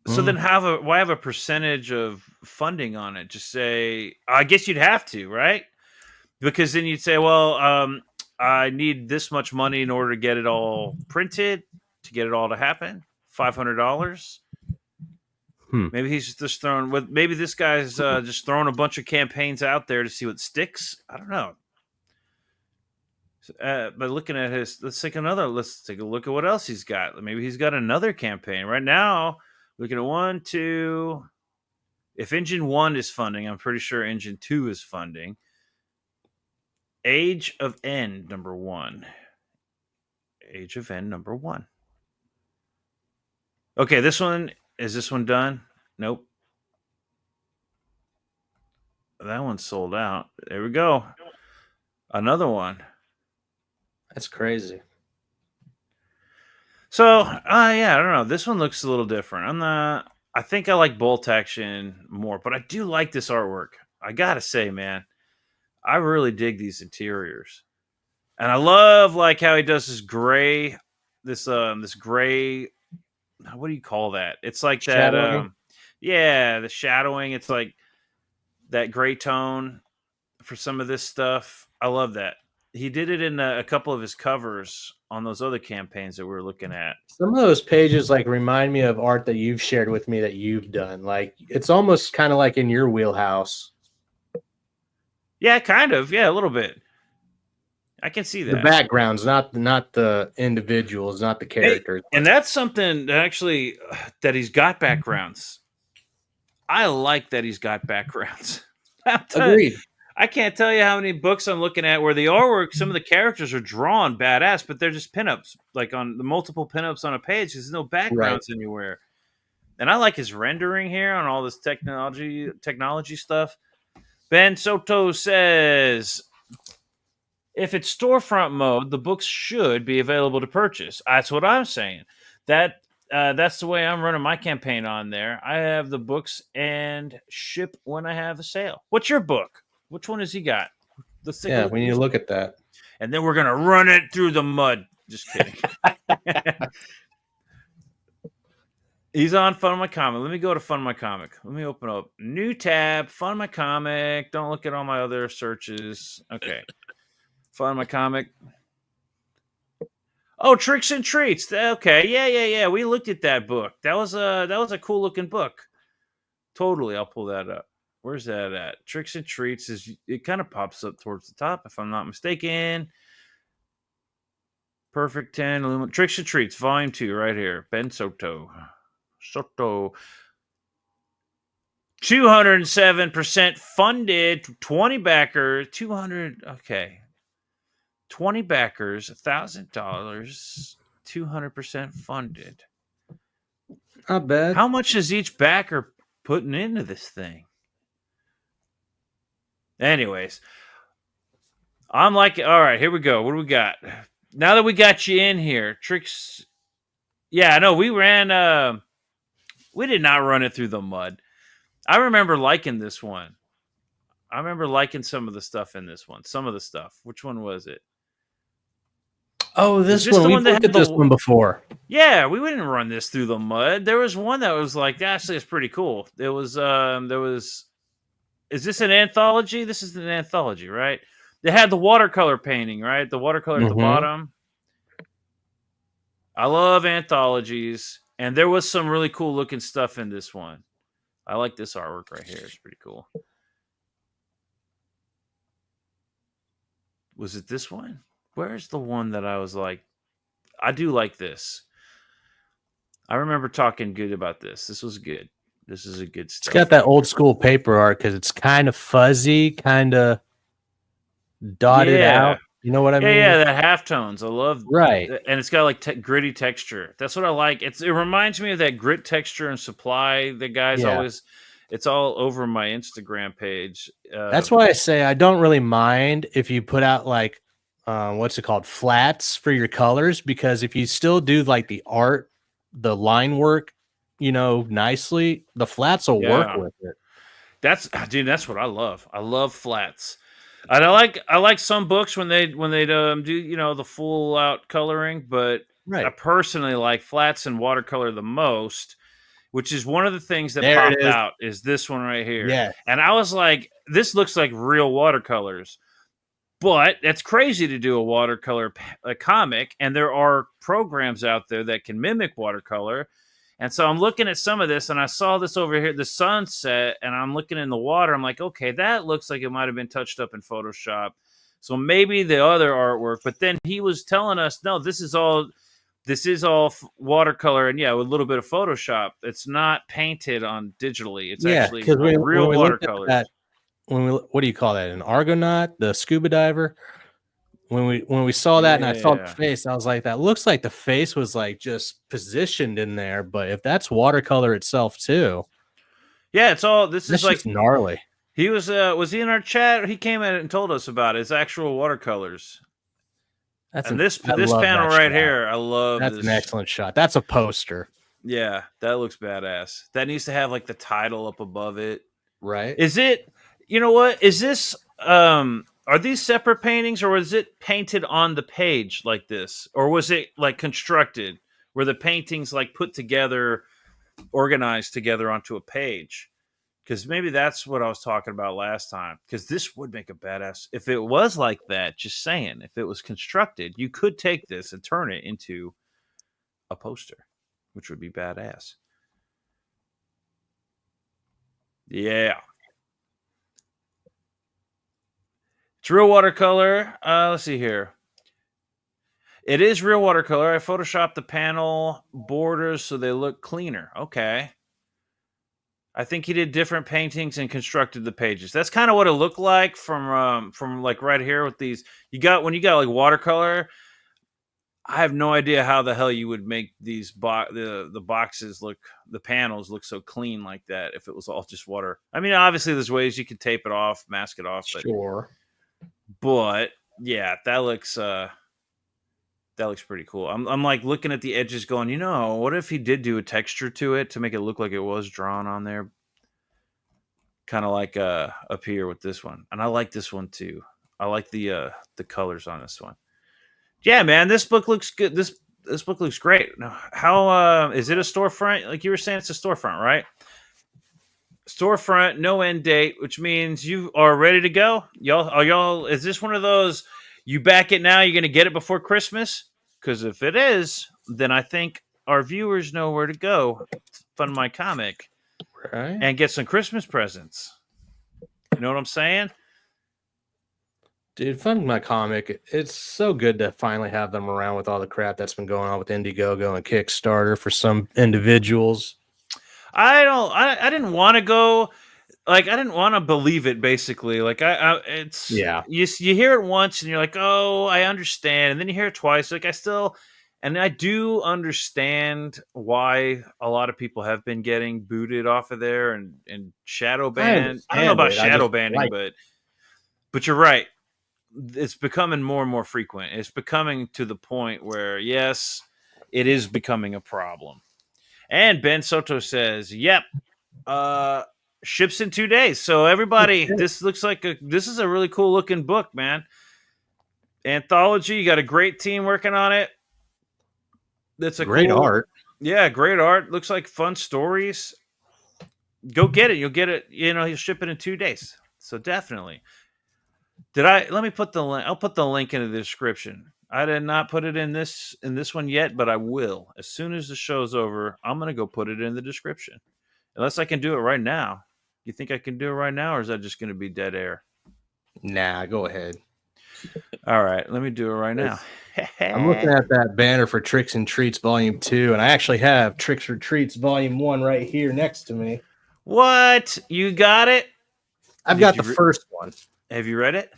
So then why have a percentage of funding on it? Just say, I guess you'd have to, right? Because then you'd say, well, I need this much money in order to get it all printed, to get it all to happen. $500. Maybe he's just throwing. Maybe this guy's just throwing a bunch of campaigns out there to see what sticks. I don't know. But looking at let's take a look at what else he's got. Maybe he's got another campaign right now. Looking at 1, 2. If Engine 1 is funding, I'm pretty sure Engine 2 is funding. Age of End number 1. Age of End number 1. Okay, is this one done? Nope. That one's sold out. There we go. Another one. That's crazy. So, I don't know. This one looks a little different. I think I like Bolt Action more, but I do like this artwork. I gotta say, man, I really dig these interiors, and I love like how he does this gray. This gray. What do you call that? It's like shadowing. The shadowing. It's like that gray tone for some of this stuff. I love that. He did it in a couple of his covers on those other campaigns that we were looking at. Some of those pages like remind me of art that you've shared with me that you've done. Like it's almost kind of like in your wheelhouse. Yeah, kind of. Yeah, a little bit. I can see that. The backgrounds, not the individuals, not the characters. And that's something that actually that he's got backgrounds. I like that he's got backgrounds. Agreed. I can't tell you how many books I'm looking at where the artwork, some of the characters are drawn badass, but they're just pinups, like on the multiple pinups on a page. There's no backgrounds anywhere. And I like his rendering here on all this technology stuff. Ben Soto says, if it's storefront mode, the books should be available to purchase. That's what I'm saying. That's the way I'm running my campaign on there. I have the books and ship when I have a sale. What's your book? Which one has he got? Let's take a look. We need to look at that. And then we're going to run it through the mud. Just kidding. He's on Fund My Comic. Let me go to Fund My Comic. Let me open up new tab, Fund My Comic. Don't look at all my other searches. Okay. Fund My Comic. Oh, Tricks and Treats. Okay. Yeah. We looked at that book. That was a cool looking book. Totally. I'll pull that up. Where's that at? Tricks and Treats it kind of pops up towards the top, if I'm not mistaken. Perfect 10. Tricks and Treats, Volume 2, right here. Ben Soto. 207% funded. 20 backers. 200. Okay. 20 backers. $1,000. 200% funded. Not bad. How much is each backer putting into this thing? Anyways, I'm like, all right, here we go. What do we got? Now that we got you in here, Tricks. Yeah, no, we did not run it through the mud. I remember liking this one. I remember liking some of the stuff in this one. Some of the stuff. Which one was it? Oh, this this one. the We've one that looked had at this the- one before. Yeah, we wouldn't run this through the mud. There was one that was like, actually, it's pretty cool. There was. Is this an anthology? This is an anthology, right? They had the watercolor painting, right? The watercolor at the Mhm. bottom. I love anthologies, and there was some really cool looking stuff in this one. I like this artwork right here. It's pretty cool. Was it this one? Where's the one that I was like, I do like this. I remember talking good about this. This was good. This is a good stuff. It's got that old school paper art because it's kind of fuzzy, kind of dotted out. You know what I mean? Yeah, the halftones. I love Right. and it's got like gritty texture. That's what I like. It reminds me of that grit texture and supply. The guys Yeah. always. It's all over my Instagram page. That's why I say I don't really mind if you put out like what's it called, flats for your colors, because if you still do like the art, the line work, you know, nicely, the flats will work with it. That's what I love. I love flats. And I like some books when they do, you know, the full out coloring, but Right. I personally like flats and watercolor the most, which is one of the things that There it popped is. out is this one right here. Yeah. And I was like, this looks like real watercolors. But that's crazy to do a watercolor comic, and there are programs out there that can mimic watercolor. And so I'm looking at some of this, and I saw this over here, the sunset, and I'm looking in the water. I'm like, okay, that looks like it might have been touched up in Photoshop. So maybe the other artwork. But then he was telling us, no, this is all watercolor, and yeah, with a little bit of Photoshop. It's not painted on digitally. It's actually real watercolors. What do you call that? An Argonaut, the scuba diver. When we saw that and I saw the face, I was like, that looks like the face was like just positioned in there. But if that's watercolor itself too, yeah, it's all. This is like just gnarly. He was he in our chat? He came in and told us about it. It's actual watercolors. This panel right here, I love. That's an excellent shot. That's a poster. Yeah, that looks badass. That needs to have like the title up above it. Right. Is it? You know what? Is this? Are these separate paintings, or was it painted on the page like this, or was it like constructed? Were the paintings like put together, organized together onto a page? Because maybe that's what I was talking about last time. Because this would make a badass if it was like that. Just saying, if it was constructed, you could take this and turn it into a poster, which would be badass. Yeah. It's real watercolor. Let's see here. It is real watercolor. I photoshopped the panel borders so they look cleaner. Okay. I think he did different paintings and constructed the pages. That's kind of what it looked like from like right here with these. When you got like watercolor. I have no idea how the hell you would make these the boxes look, the panels look so clean like that if it was all just water. I mean, obviously there's ways you could tape it off, mask it off. But yeah, that looks pretty cool. I'm like looking at the edges going, you know, what if he did do a texture to it to make it look like it was drawn on there? Kind of like up here with this one. And I like this one too. I like the colors on this one. Yeah, man, this book looks good. This book looks great. Now, how is it a storefront? Like you were saying, it's a storefront, right? Storefront, no end date, which means you are ready to go. Y'all, is this one of those you back it now, you're gonna get it before Christmas? Because if it is, then I think our viewers know where to go fund my comic, right, and get some Christmas presents. You know what I'm saying? Dude, fund my comic. It's so good to finally have them around with all the crap that's been going on with Indiegogo and Kickstarter for some individuals. I didn't want to go, like, I didn't want to believe it, basically. Like, it's, yeah, you hear it once and you're like, oh, I understand. And then you hear it twice. Like, I do understand why a lot of people have been getting booted off of there and shadow banned. I don't know about shadow banning, but you're right. It's becoming more and more frequent. It's becoming to the point where, yes, it is becoming a problem. And Ben Soto says, yep, Ships in 2 days. So everybody, this looks like this is a really cool looking book, man. Anthology. You got a great team working on it. That's a Great cool, art. Yeah, great art. Looks like fun stories. Go get it. You'll get it. He'll ship it in 2 days. So definitely. Let me put the link. I'll put the link in the description. I did not put it in this one yet, but I will. As soon as the show's over, I'm going to go put it in the description. Unless I can do it right now. You think I can do it right now, or is that just going to be dead air? Nah, go ahead. All right, let me do it right now. I'm looking at that banner for Tricks and Treats Volume 2, and I actually have Tricks or Treats Volume 1 right here next to me. What? You got it? I've got the first one. Have you read it?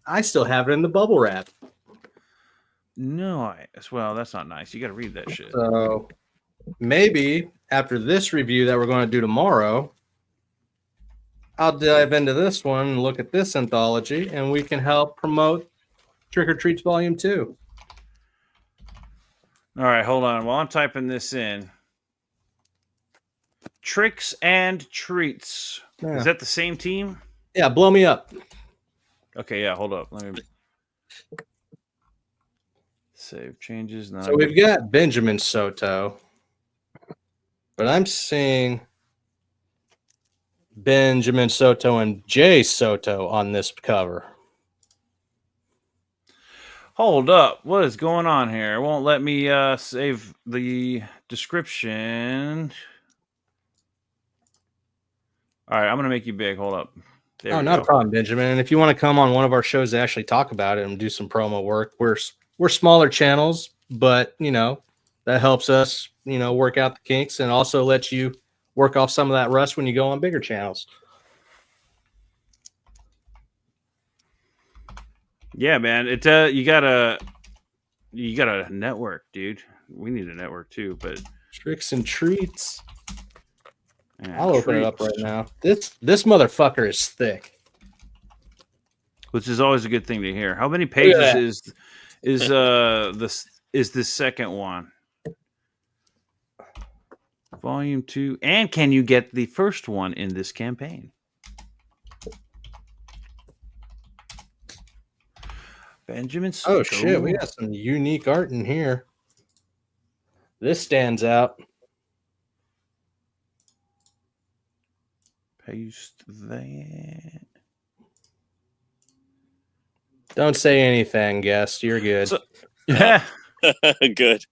I still have it in the bubble wrap. No, well, that's not nice. You got to read that shit. So maybe after this review that we're going to do tomorrow, I'll dive into this one and look at this anthology, and we can help promote Trick or Treats Volume 2. All right, hold on. While I'm typing this in, Tricks and Treats. Yeah. Is that the same team? Yeah, blow me up. Okay, yeah, hold up. Let me save changes. Now so we've got Benjamin Soto, but I'm seeing Benjamin Soto and Jay Soto on this cover. Hold up. What is going on here? It won't let me save the description. All right, I'm going to make you big. Hold up. Oh, not a problem, Benjamin. And if you want to come on one of our shows to actually talk about it and do some promo work, we're smaller channels, but, that helps us, work out the kinks and also let you work off some of that rust when you go on bigger channels. Yeah, man. You gotta network, dude. We need a network too, but Tricks and Treats. Yeah, I'll open it up right now. This motherfucker is thick, which is always a good thing to hear. How many pages is this second one? Volume 2. And can you get the first one in this campaign? Benjamin Soto. Oh shit, we got some unique art in here. This stands out. Paste that. Don't say anything, guest. You're good. Yeah. Good.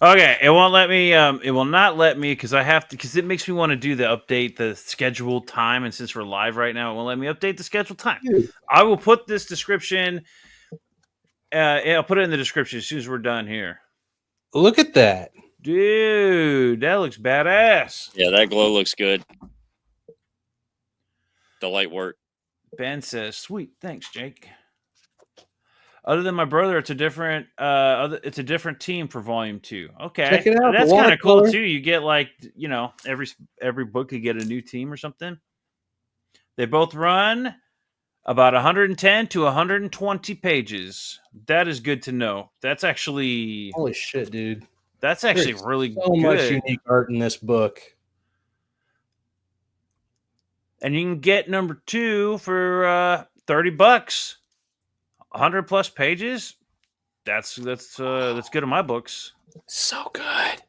Okay, it won't let me. It will not let me because I have to. Because it makes me want to do the scheduled time, and since we're live right now, it won't let me update the scheduled time. I will put this description. I'll put it in the description as soon as we're done here. Look at that, dude! That looks badass. Yeah, that glow looks good. The light work. Ben says, "Sweet, thanks, Jake." Other than my brother, it's a different team for Volume 2. Okay, check it out. That's kind of cool too. You get every book you get a new team or something. They both run about 110 to 120 pages. That is good to know. That's actually holy shit, dude. That's actually really so good. Much unique art in this book. And you can get number 2 for $30. 100 plus pages. That's good in my books. So good.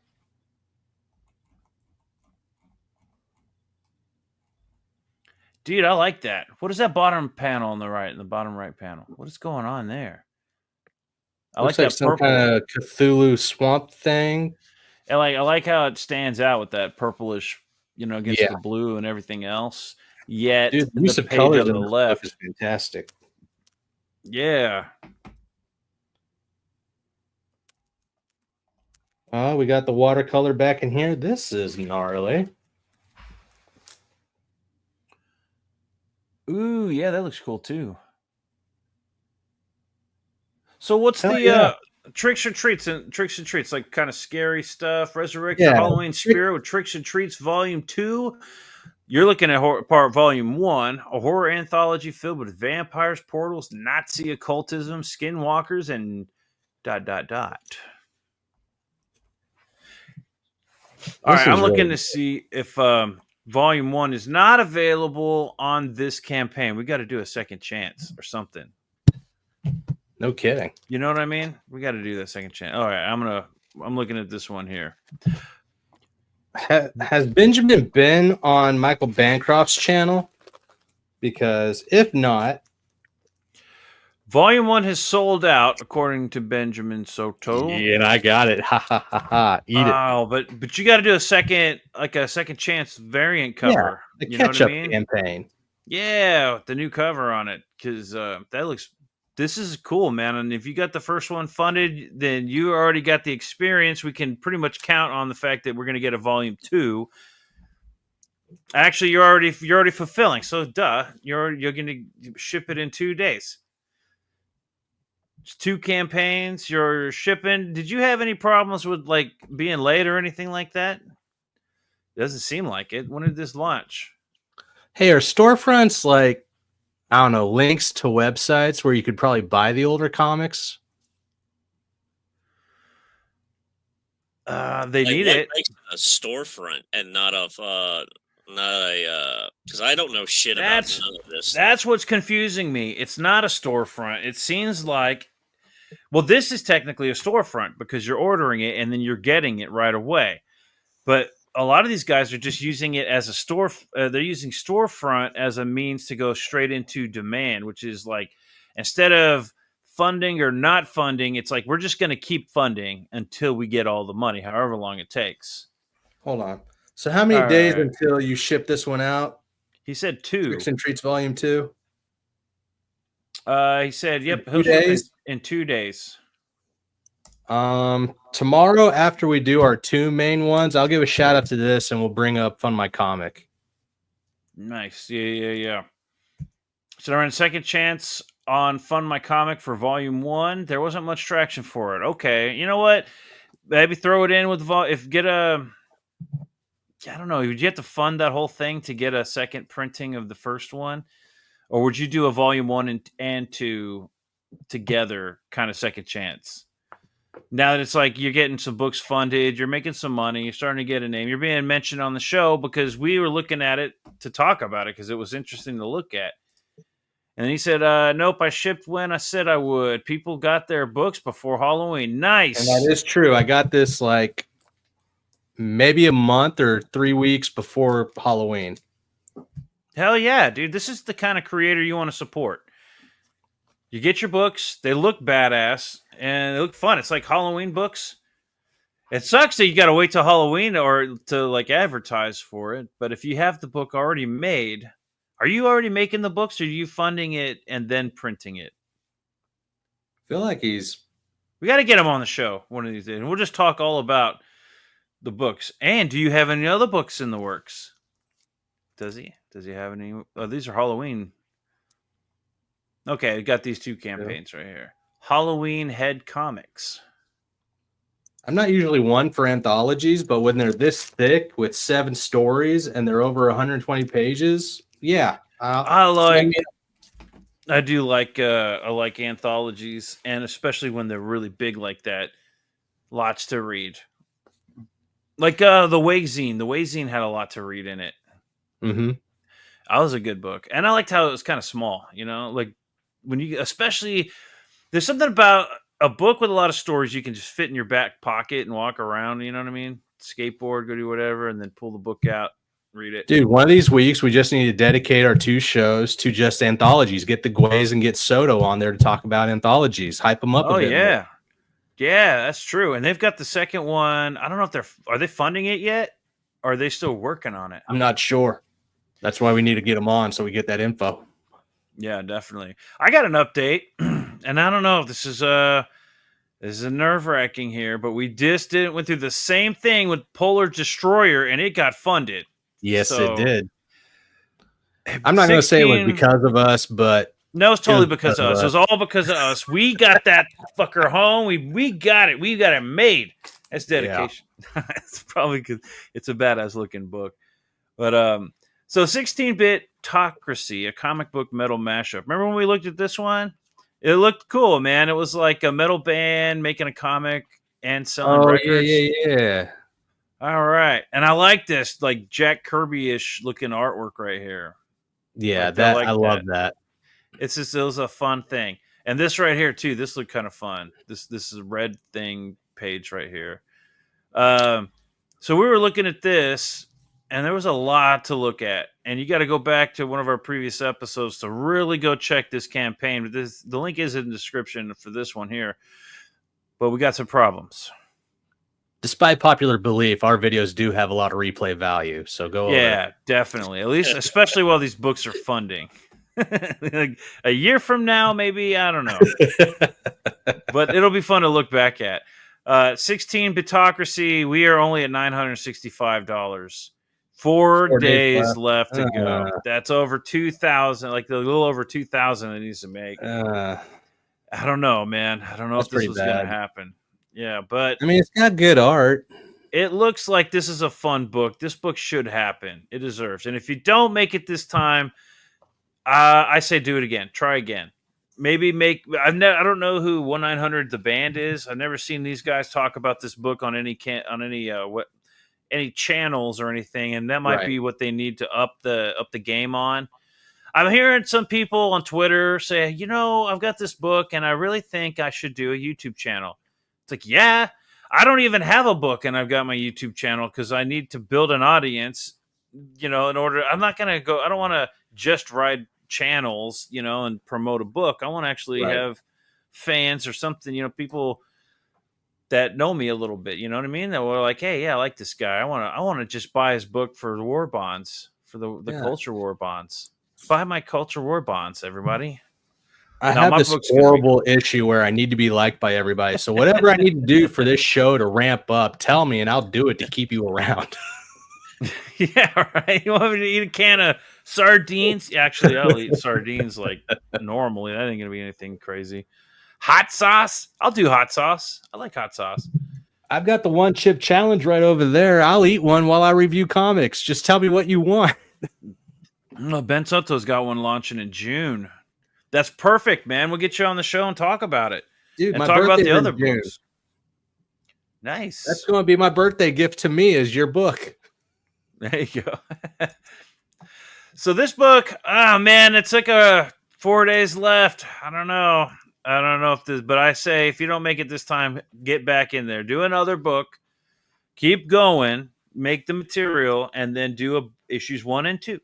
Dude, I like that. What is that bottom panel on the right? In the bottom right panel. What is going on there? I Looks like like that some purple kind of Cthulhu swamp thing. And I like how it stands out with that purplish, against the blue and everything else. Yet dude, the use of page colors on the left is fantastic. Yeah. Oh, we got the watercolor back in here. This is gnarly. Ooh, yeah, that looks cool too. So what's the Tricks or Treats like kind of scary stuff? Resurrect the Halloween Spirit with Tricks and Treats Volume 2. You're looking at part Volume 1, a horror anthology filled with vampires, portals, Nazi occultism, skinwalkers, and ... All This right, I'm is looking really to see if Volume 1 is not available on this campaign. We got to do a second chance or something. no kidding. You know what I mean? We got to do that second chance. All right, I'm looking at this one here. Has Benjamin been on Michael Bancroft's channel? Because if not, Volume 1 has sold out, according to Benjamin Soto. yeah, and I got it. Ha ha ha ha. Eat it. Oh, but you got to do a second chance variant cover. The You know what I catch-up mean? campaign. Yeah, the new cover on it, because this is cool, man. And if you got the first one funded, then you already got the experience. We can pretty much count on the fact that we're going to get a Volume 2. Actually, you're already fulfilling. So, you're going to ship it in 2 days. It's 2 campaigns. You're shipping. Did you have any problems with like being late or anything like that? Doesn't seem like it. When did this launch? Hey, are storefronts like, I don't know, links to websites where you could probably buy the older comics? They need what it. makes a storefront and not a because I don't know shit about none of this. That's what's confusing me. It's not a storefront. It seems like, well, this is technically a storefront because you're ordering it and then you're getting it right away. But a lot of these guys are just using it as a store. They're using storefront as a means to go straight into demand, which is like, instead of funding or not funding, it's like we're just going to keep funding until we get all the money, however long it takes. Hold on. So how many All days right. until you ship this one out? He said 2. Tricks and Treats Volume 2? He said, yep, In he'll 2 ship days? in 2 days. Tomorrow after we do our 2 main ones, I'll give a shout out to this and we'll bring up Fund My Comic. Nice. Yeah. So we're in second chance on Fund My Comic for Volume 1. There wasn't much traction for it. Okay. You know what? Maybe throw it in with I don't know. Would you have to fund that whole thing to get a second printing of the first one? Or would you do a Volume 1 and 2 together kind of second chance? Now that it's like you're getting some books funded, you're making some money, you're starting to get a name, you're being mentioned on the show because we were looking at it to talk about it because it was interesting to look at. And he said, nope, I shipped when I said I would. People got their books before Halloween. Nice. And that is true. I got this like maybe a month or 3 weeks before Halloween. Hell yeah, dude. This is the kind of creator you want to support. You get your books, they look badass, and they look fun. It's like Halloween books. It sucks that you got to wait till Halloween or to like advertise for it. But if you have the book already made, are you already making the books or are you funding it and then printing it? I feel like we got to get him on the show one of these days. And we'll just talk all about the books. And do you have any other books in the works? Does he? Does he have any? Oh, these are Halloween. Okay, I got these 2 campaigns right here. Halloween Head Comics. I'm not usually one for anthologies, but when they're this thick with 7 stories and they're over 120 pages, yeah. I do like I like anthologies, and especially when they're really big like that. Lots to read. Like the Way Zine. The Way Zine had a lot to read in it. Mm-hmm. That was a good book. And I liked how it was kind of small, you know, like when you, especially there's something about a book with a lot of stories you can just fit in your back pocket and walk around, you know what I mean? Skateboard, go do whatever, and then pull the book out, read it. Dude, one of these weeks we just need to dedicate our 2 shows to just anthologies. Get the Gways and get Soto on there to talk about anthologies. Hype them up a bit. Yeah. More. Yeah, that's true. And they've got the second one. I don't know if are they funding it yet? Or are they still working on it? I'm not sure. That's why we need to get them on so we get that info. Yeah, definitely. I got an update, and I don't know if this is nerve-wracking here, but we just went through the same thing with Polar Destroyer, and it got funded. Yes, So, it did. I'm not going to say it was because of us, but no, it's totally because of us. It was all because of us. We got that fucker home. We got it. We got it made. That's dedication. Yeah. It's probably because it's a badass looking book. But so 16-bit Bitocracy, a comic book metal mashup. Remember when we looked at this one? It looked cool, man. It was like a metal band making a comic and selling records. Yeah. All right, and I like this like Jack Kirby-ish looking artwork right here. Yeah, Like, that like I love that. It's just, it was a fun thing, and this right here too. This looked kind of fun. This is a red thing page right here. So we were looking at this, and there was a lot to look at, and you got to go back to one of our previous episodes to really go check this campaign. But the link is in the description for this one here. But we got some problems. Despite popular belief, our videos do have a lot of replay value. So go over. Yeah, definitely. At least, especially while these books are funding. Like a year from now, maybe, I don't know. But it'll be fun to look back at. 16 Bitocracy. We are only at $965. 4 days left to go. That's over 2,000, like a little over 2,000 it needs to make. I don't know, man. I don't know if this was going to happen. Yeah, but I mean, it's got good art. It looks like this is a fun book. This book should happen. It deserves. And if you don't make it this time, I say do it again. Try again. Maybe make. I don't know who 1-900 the band is. I've never seen these guys talk about this book on any any channels or anything, and that might be what they need to up the game on. I'm hearing some people on Twitter say, I've got this book, and I really think I should do a YouTube channel. It's like, yeah, I don't even have a book, and I've got my YouTube channel because I need to build an audience. In order, I'm not gonna go. I don't want to just ride channels, and promote a book. I want to actually have fans or something, people that know me a little bit, you know what I mean? That were like, hey, yeah, I like this guy. I want to just buy his book for the war bonds, for the culture war bonds. Buy my culture war bonds, everybody. I have this horrible issue where I need to be liked by everybody. So whatever I need to do for this show to ramp up, tell me and I'll do it to keep you around. Yeah, right. You want me to eat a can of sardines? Actually, I'll eat sardines like normally. That ain't gonna be anything crazy. Hot sauce? I'll do hot sauce. I like hot sauce. I've got the one chip challenge right over there. I'll eat one while I review comics. Just tell me what you want. Ben Soto's got one launching in June. That's perfect, man. We'll get you on the show and talk about it. Dude, and talk about the other books. Nice. That's going to be my birthday gift to me is your book. There you go. So this book, oh man, it's like 4 days left. I don't know if this, but I say if you don't make it this time, get back in there. Do another book. Keep going. Make the material, and then do issues 1 and 2.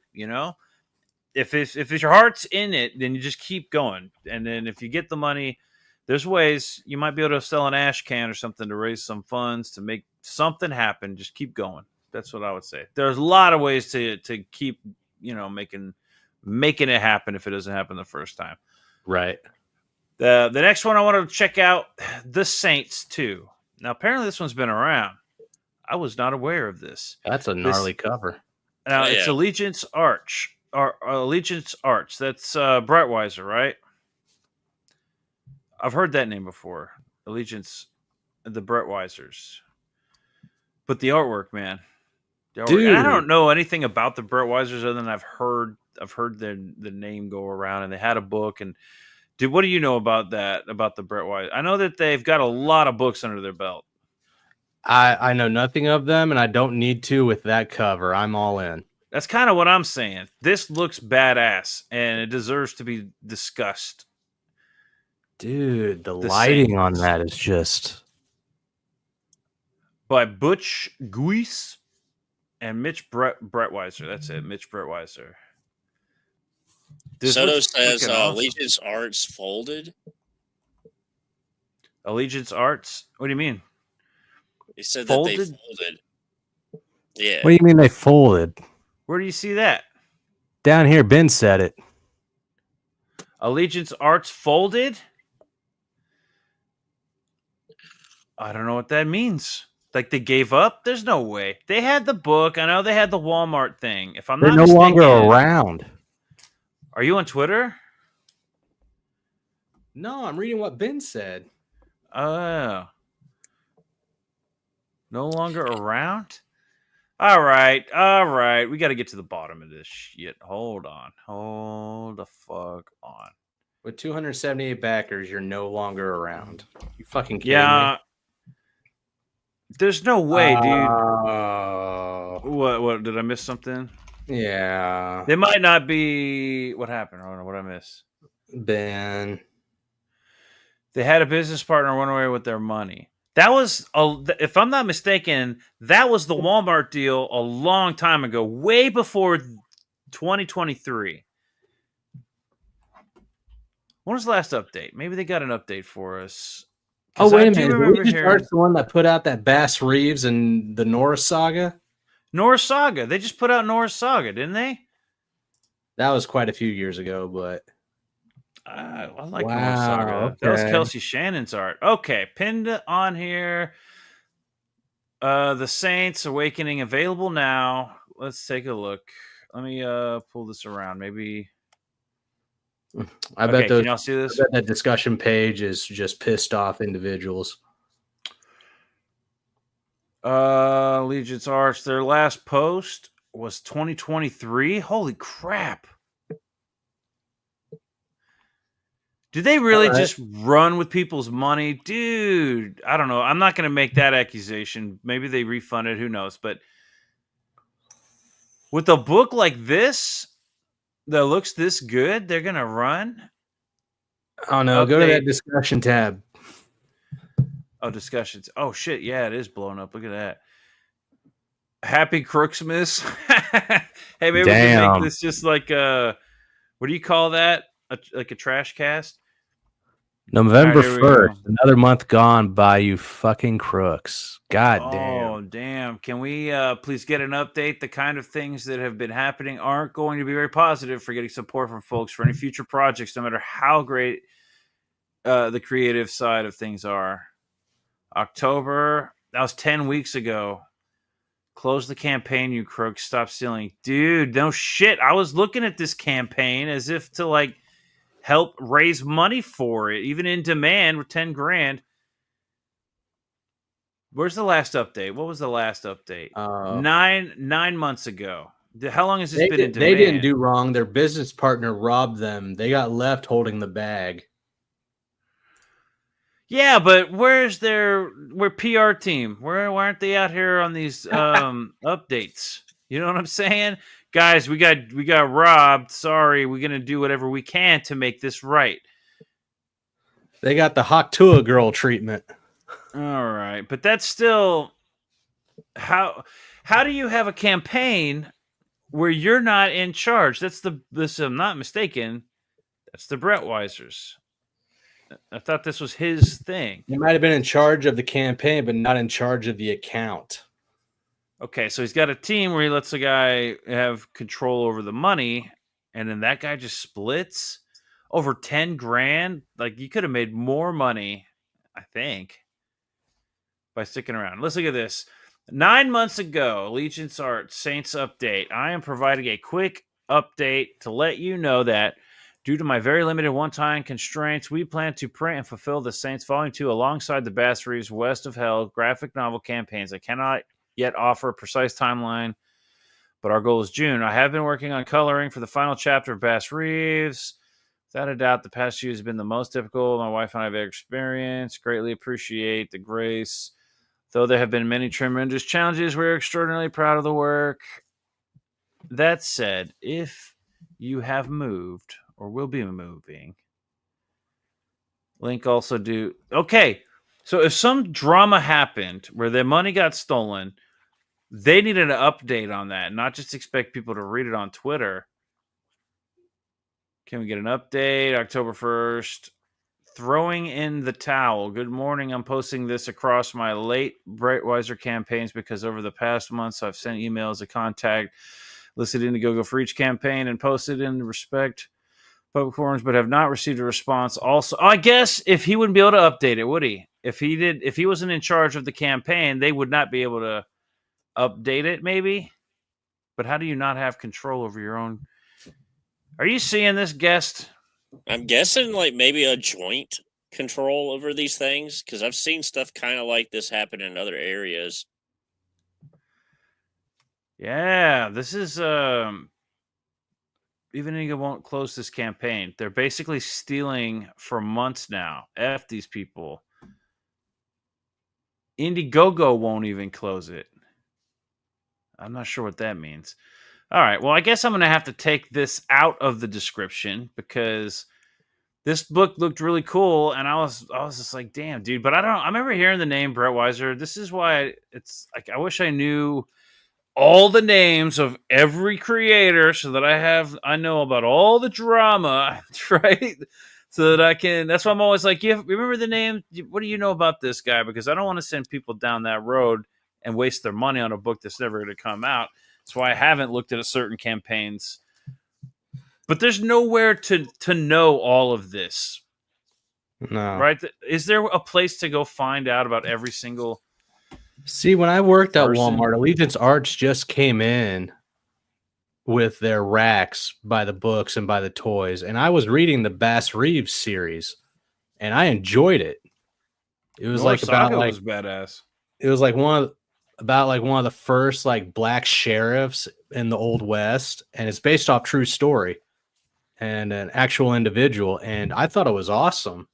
If your heart's in it, then you just keep going. And then if you get the money, there's ways you might be able to sell an ash can or something to raise some funds to make something happen. Just keep going. That's what I would say. There's a lot of ways to keep, making it happen if it doesn't happen the first time. Right. The next one I want to check out, The Saints 2. Now, apparently this one's been around. I was not aware of this. That's a gnarly cover. Now, it's Allegiance Arch. Or Allegiance Arts. That's Brettweiser, right? I've heard that name before. Allegiance, the Brettweisers. But the artwork, man. Dude. I don't know anything about the Brettweisers other than I've heard the name go around, and they had a book. And dude, what do you know about that? About the Brettweisers? I know that they've got a lot of books under their belt. I know nothing of them, and I don't need to with that cover. I'm all in. That's kind of what I'm saying. This looks badass, and it deserves to be discussed. Dude, the lighting on that is just... By Butch Guice and Mitch Brettweiser. That's it, Mitch Brettweiser. Soto says Allegiance Arts folded. Allegiance Arts? What do you mean? He said that they folded. Yeah. What do you mean they folded? Where do you see that? Down here, Ben said it. Allegiance Arts folded? I don't know what that means. Like they gave up? There's no way. They had the book. I know they had the Walmart thing. If I'm not mistaken, no longer around. Are you on Twitter? No, I'm reading what Ben said. Oh. No longer around? All right. We got to get to the bottom of this shit. Hold the fuck on. With 278 backers, you're no longer around. You fucking kidding me? There's no way, dude. Oh, What did I miss something? yeah. They might not be. What happened? I don't know what I missed. Ben. They had a business partner run away with their money. That was, if I'm not mistaken, that was the Walmart deal a long time ago, way before 2023. When was the last update? Maybe they got an update for us. Oh, wait a do minute. remember Legion's hearing Art's the one that put out that Bass Reeves and the Norris saga? Norris Saga. They just put out Norris Saga, didn't they? That was quite a few years ago, but I like Norris Saga. okay. That was Kelsey Shannon's art. Okay, pinned on here. The Saints Awakening available now. Let's take a look. Let me pull this around. Maybe I bet those. Can y'all see this? I bet that discussion page is just pissed off individuals. Legion's Arch. Their last post was 2023. Holy crap! Did they really just run with people's money? Dude, I don't know. I'm not going to make that accusation. Maybe they refunded. Who knows? But with a book like this that looks this good, they're going to run? Oh, no. Go to that discussion tab. Oh, discussions. Oh, shit. Yeah, it is blowing up. Look at that. Happy Crooksmas. Hey, maybe we can make this just like what do you call that? Like a trash cast? November 1st, another month gone by, you fucking crooks. God damn. Oh, damn. Can we please get an update? The kind of things that have been happening aren't going to be very positive for getting support from folks for any future projects, no matter how great the creative side of things are. October, that was 10 weeks ago. Close the campaign, you crooks. Stop stealing. Dude, no shit. I was looking at this campaign as if to like help raise money for it, even in demand with 10 grand. Where's the last update? What was the last update? 9 months ago. How long has this been in demand? They didn't do wrong. Their business partner robbed them. They got left holding the bag. Yeah, but where's their PR team? Why aren't they out here on these updates? You know what I'm saying? Guys, we got robbed. Sorry, we're gonna do whatever we can to make this right. They got the Haktua girl treatment. All right, but that's still how do you have a campaign where you're not in charge? That's this. I'm not mistaken. That's the Brett Weisers. I thought this was his thing. He might have been in charge of the campaign, but not in charge of the account. Okay, so he's got a team where he lets the guy have control over the money, and then that guy just splits over 10 grand. Like, you could have made more money, I think, by sticking around. Let's look at this. 9 months ago, Legion's Art Saints update. I am providing a quick update to let you know that due to my very limited one-time constraints, we plan to print and fulfill the Saints Volume 2 alongside the Bass Reeves West of Hell graphic novel campaigns. I cannot yet offer a precise timeline, but our goal is June. I have been working on coloring for the final chapter of Bass Reeves. Without a doubt, the past few has been the most difficult my wife and I have experienced. Greatly appreciate the grace. Though there have been many tremendous challenges, we're extraordinarily proud of the work. That said, if you have moved or will be moving, link also do. Okay, so if some drama happened where their money got stolen, they needed an update on that, not just expect people to read it on Twitter. Can we get an update? October 1st. Throwing in the towel. Good morning. I'm posting this across my late Brightweiser campaigns because over the past months I've sent emails of contact listed Indiegogo for each campaign and posted in respect public forums, but have not received a response. Also, I guess if he wouldn't be able to update it, would he? If he wasn't in charge of the campaign, they would not be able to update it, maybe. But how do you not have control over your own? Are you seeing this, guest? I'm guessing like maybe a joint control over these things because I've seen stuff kind of like this happen in other areas. Yeah, this is even Indigo won't close this campaign. They're basically stealing for months now. F these people. Indiegogo won't even close it. I'm not sure what that means. All right. Well, I guess I'm going to have to take this out of the description because this book looked really cool, and I was just like, damn, dude. But I remember hearing the name Brett Weiser. This is why it's like I wish I knew all the names of every creator so that I know about all the drama, right? So that I can. That's why I'm always like, you remember the name? What do you know about this guy? Because I don't want to send people down that road and waste their money on a book that's never going to come out. That's why I haven't looked at certain campaigns. But there's nowhere to know all of this. No. Right? Is there a place to go find out about every single See, when I worked at person? Walmart, Allegiance Arts just came in with their racks by the books and by the toys, and I was reading the Bass Reeves series, and I enjoyed it. It was North like about Saga like was badass. it was like one of the first like black sheriffs in the Old West, and it's based off true story and an actual individual, and I thought it was awesome.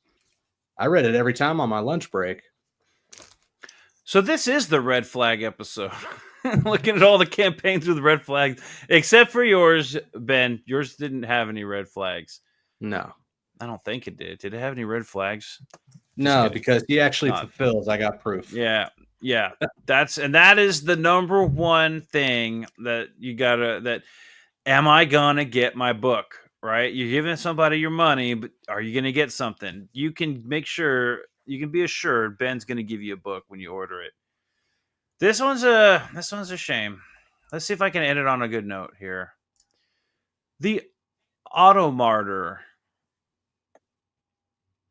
I read it every time on my lunch break. So this is the red flag episode. Looking at all the campaigns with red flags, except for yours, Ben. Yours didn't have any red flags. No. I don't think it did. Did it have any red flags? No, kidding. because he actually Not. fulfills. I got proof. Yeah. That is the number one thing that you gotta. That am I gonna get my book? Right? You're giving somebody your money, but are you gonna get something? You can make sure. You can be assured Ben's gonna give you a book when you order it. This one's a shame. Let's see if I can end it on a good note here. The Automartyr.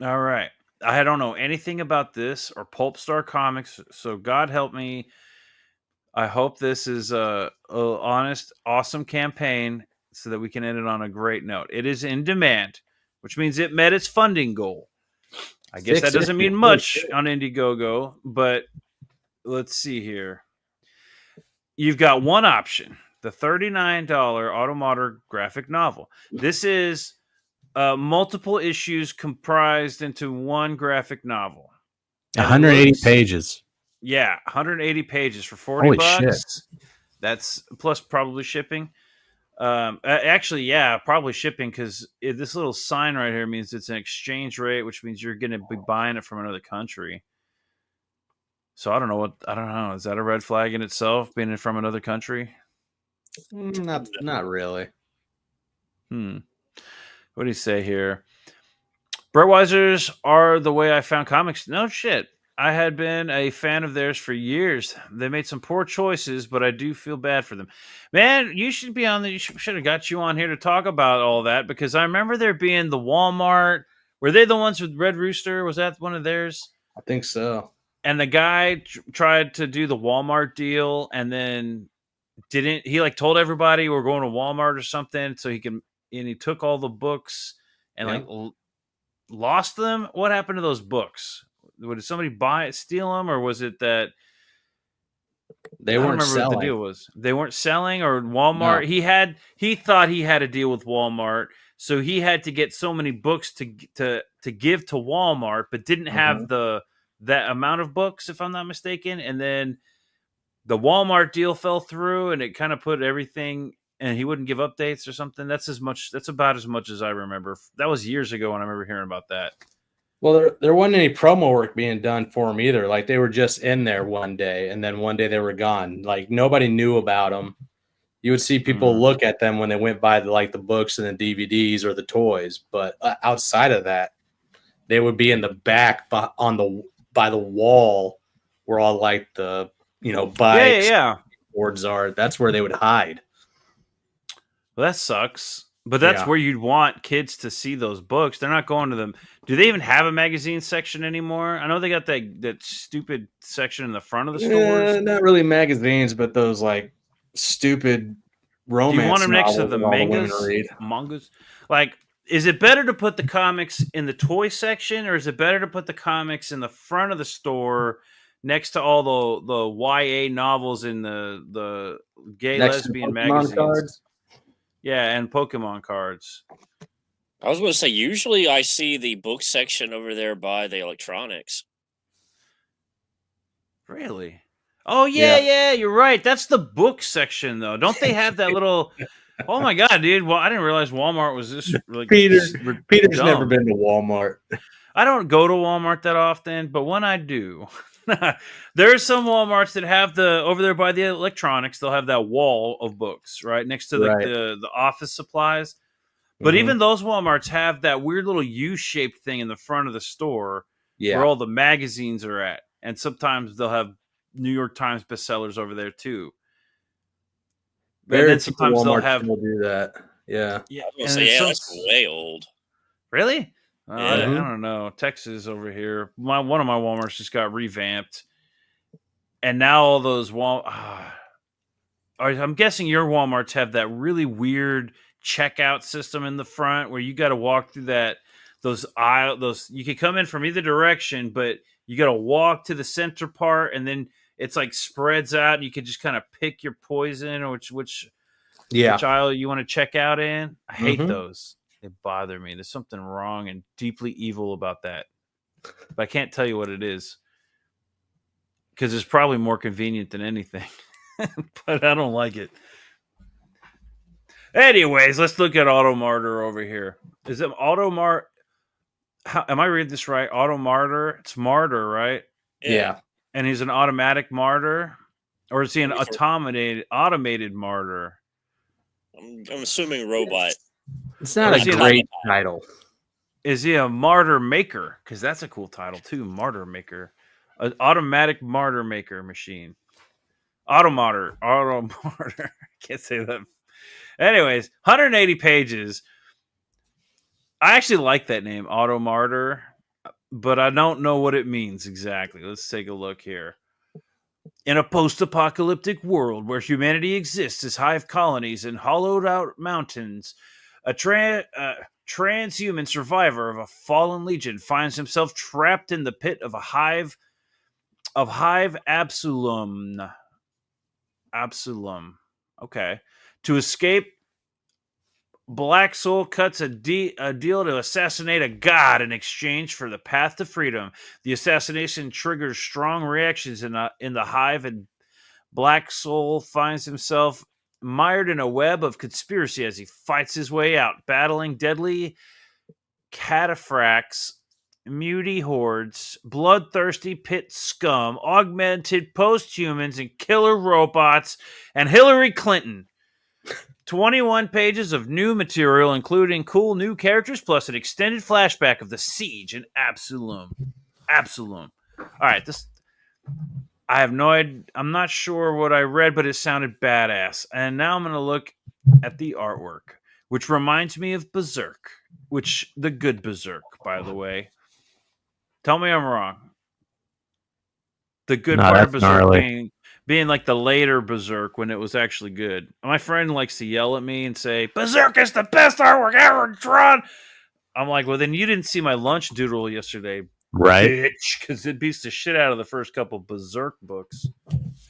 All right. I don't know anything about this or Pulpstar comics, so God help me. I hope this is a honest, awesome campaign so that we can end it on a great note. It is in demand, which means it met its funding goal. I guess that doesn't mean much on Indiegogo, but let's see here. You've got one option, the $39 Automartyr graphic novel. This is multiple issues comprised into one graphic novel. 180 pages. Yeah, 180 pages for $40. Holy shit. That's plus probably shipping. Actually, yeah, probably shipping because this little sign right here means it's an exchange rate, which means you're going to be buying it from another country. So I don't know. Is that a red flag in itself, being from another country? Not really. What do you say here? Brett Weisers are the way I found comics. No shit. I had been a fan of theirs for years. They made some poor choices, but I do feel bad for them. Man, you should be on the. Should have got you on here to talk about all that because I remember there being the Walmart. Were they the ones with Red Rooster? Was that one of theirs? I think so. And the guy tried to do the Walmart deal and then didn't. He like told everybody we're going to Walmart or something so he can. And he took all the books and lost them. What happened to those books? Did somebody steal them, or was it that they weren't selling? What the deal was. They weren't selling, or Walmart. No. He thought he had a deal with Walmart, so he had to get so many books to give to Walmart, but didn't have that amount of books, if I'm not mistaken. And then the Walmart deal fell through, and it kind of put everything. And he wouldn't give updates or something. That's about as much as I remember. That was years ago, and I remember hearing about that. Well, there wasn't any promo work being done for them either. Like they were just in there one day, and then one day they were gone. Like nobody knew about them. You would see people look at them when they went by the books and the DVDs or the toys, but outside of that, they would be in the back by the wall where all like the bikes boards are. That's where they would hide. Well, that sucks. But that's where you'd want kids to see those books. They're not going to them. Do they even have a magazine section anymore? I know they got that stupid section in the front of the stores. Not really magazines, but those like stupid romance. Do you want them next to the mangas? Like, is it better to put the comics in the toy section, or is it better to put the comics in the front of the store next to all the YA novels in the gay lesbian magazines? Cards? Yeah, and Pokemon cards. I was going to say, usually I see the book section over there by the electronics. Really? Oh yeah, you're right. That's the book section though. Don't they have that little? Oh my god, dude! Well, I didn't realize Walmart was this like Peter's dumb. never been to Walmart. I don't go to Walmart that often, but when I do, there's some Walmarts that have over there by the electronics. They'll have that wall of books right next to the office supplies. But even those Walmarts have that weird little U-shaped thing in the front of the store where all the magazines are at. And sometimes they'll have New York Times bestsellers over there too. And then sometimes they'll have do that. Yeah. I was gonna say, that's way old. Really? Yeah. I don't know. Texas over here. One of my Walmarts just got revamped. And now all those I'm guessing your Walmarts have that really weird checkout system in the front where you got to walk through those you can come in from either direction, but you got to walk to the center part and then it's like spreads out and you can just kind of pick your poison or which aisle you want to check out in. I hate those. They bother me. There's something wrong and deeply evil about that. But I can't tell you what it is because it's probably more convenient than anything. But I don't like it. Anyways, let's look at Automartyr over here. Is it Automartyr? Am I reading this right? Automartyr? It's martyr, right? Yeah. And he's an automatic martyr? Or is he an automated martyr? I'm assuming robot. It's not a great title. Is he a martyr maker? Because that's a cool title too. Martyr maker. An automatic martyr maker machine. Automartyr. I can't say that. Anyways, 180 pages. I actually like that name, Automartyr, but I don't know what it means exactly. Let's take a look here. In a post-apocalyptic world where humanity exists as hive colonies in hollowed-out mountains, a transhuman survivor of a fallen legion finds himself trapped in the pit of a hive Absalom. Okay. To escape, Black Soul cuts a deal to assassinate a god in exchange for the path to freedom. The assassination triggers strong reactions in the hive, and Black Soul finds himself mired in a web of conspiracy as he fights his way out, battling deadly cataphracts, muty hordes, bloodthirsty pit scum, augmented post-humans, and killer robots, and Hillary Clinton. 21 pages of new material, including cool new characters, plus an extended flashback of the siege in Absalom. All right, I have no idea. I'm not sure what I read, but it sounded badass. And now I'm going to look at the artwork, which reminds me of Berserk, the good Berserk, by the way. Tell me I'm wrong. The good part of Berserk being like the later Berserk when it was actually good. My friend likes to yell at me and say, Berserk is the best artwork ever drawn. I'm like, well, then you didn't see my lunch doodle yesterday, right? Bitch, because it beats the shit out of the first couple Berserk books.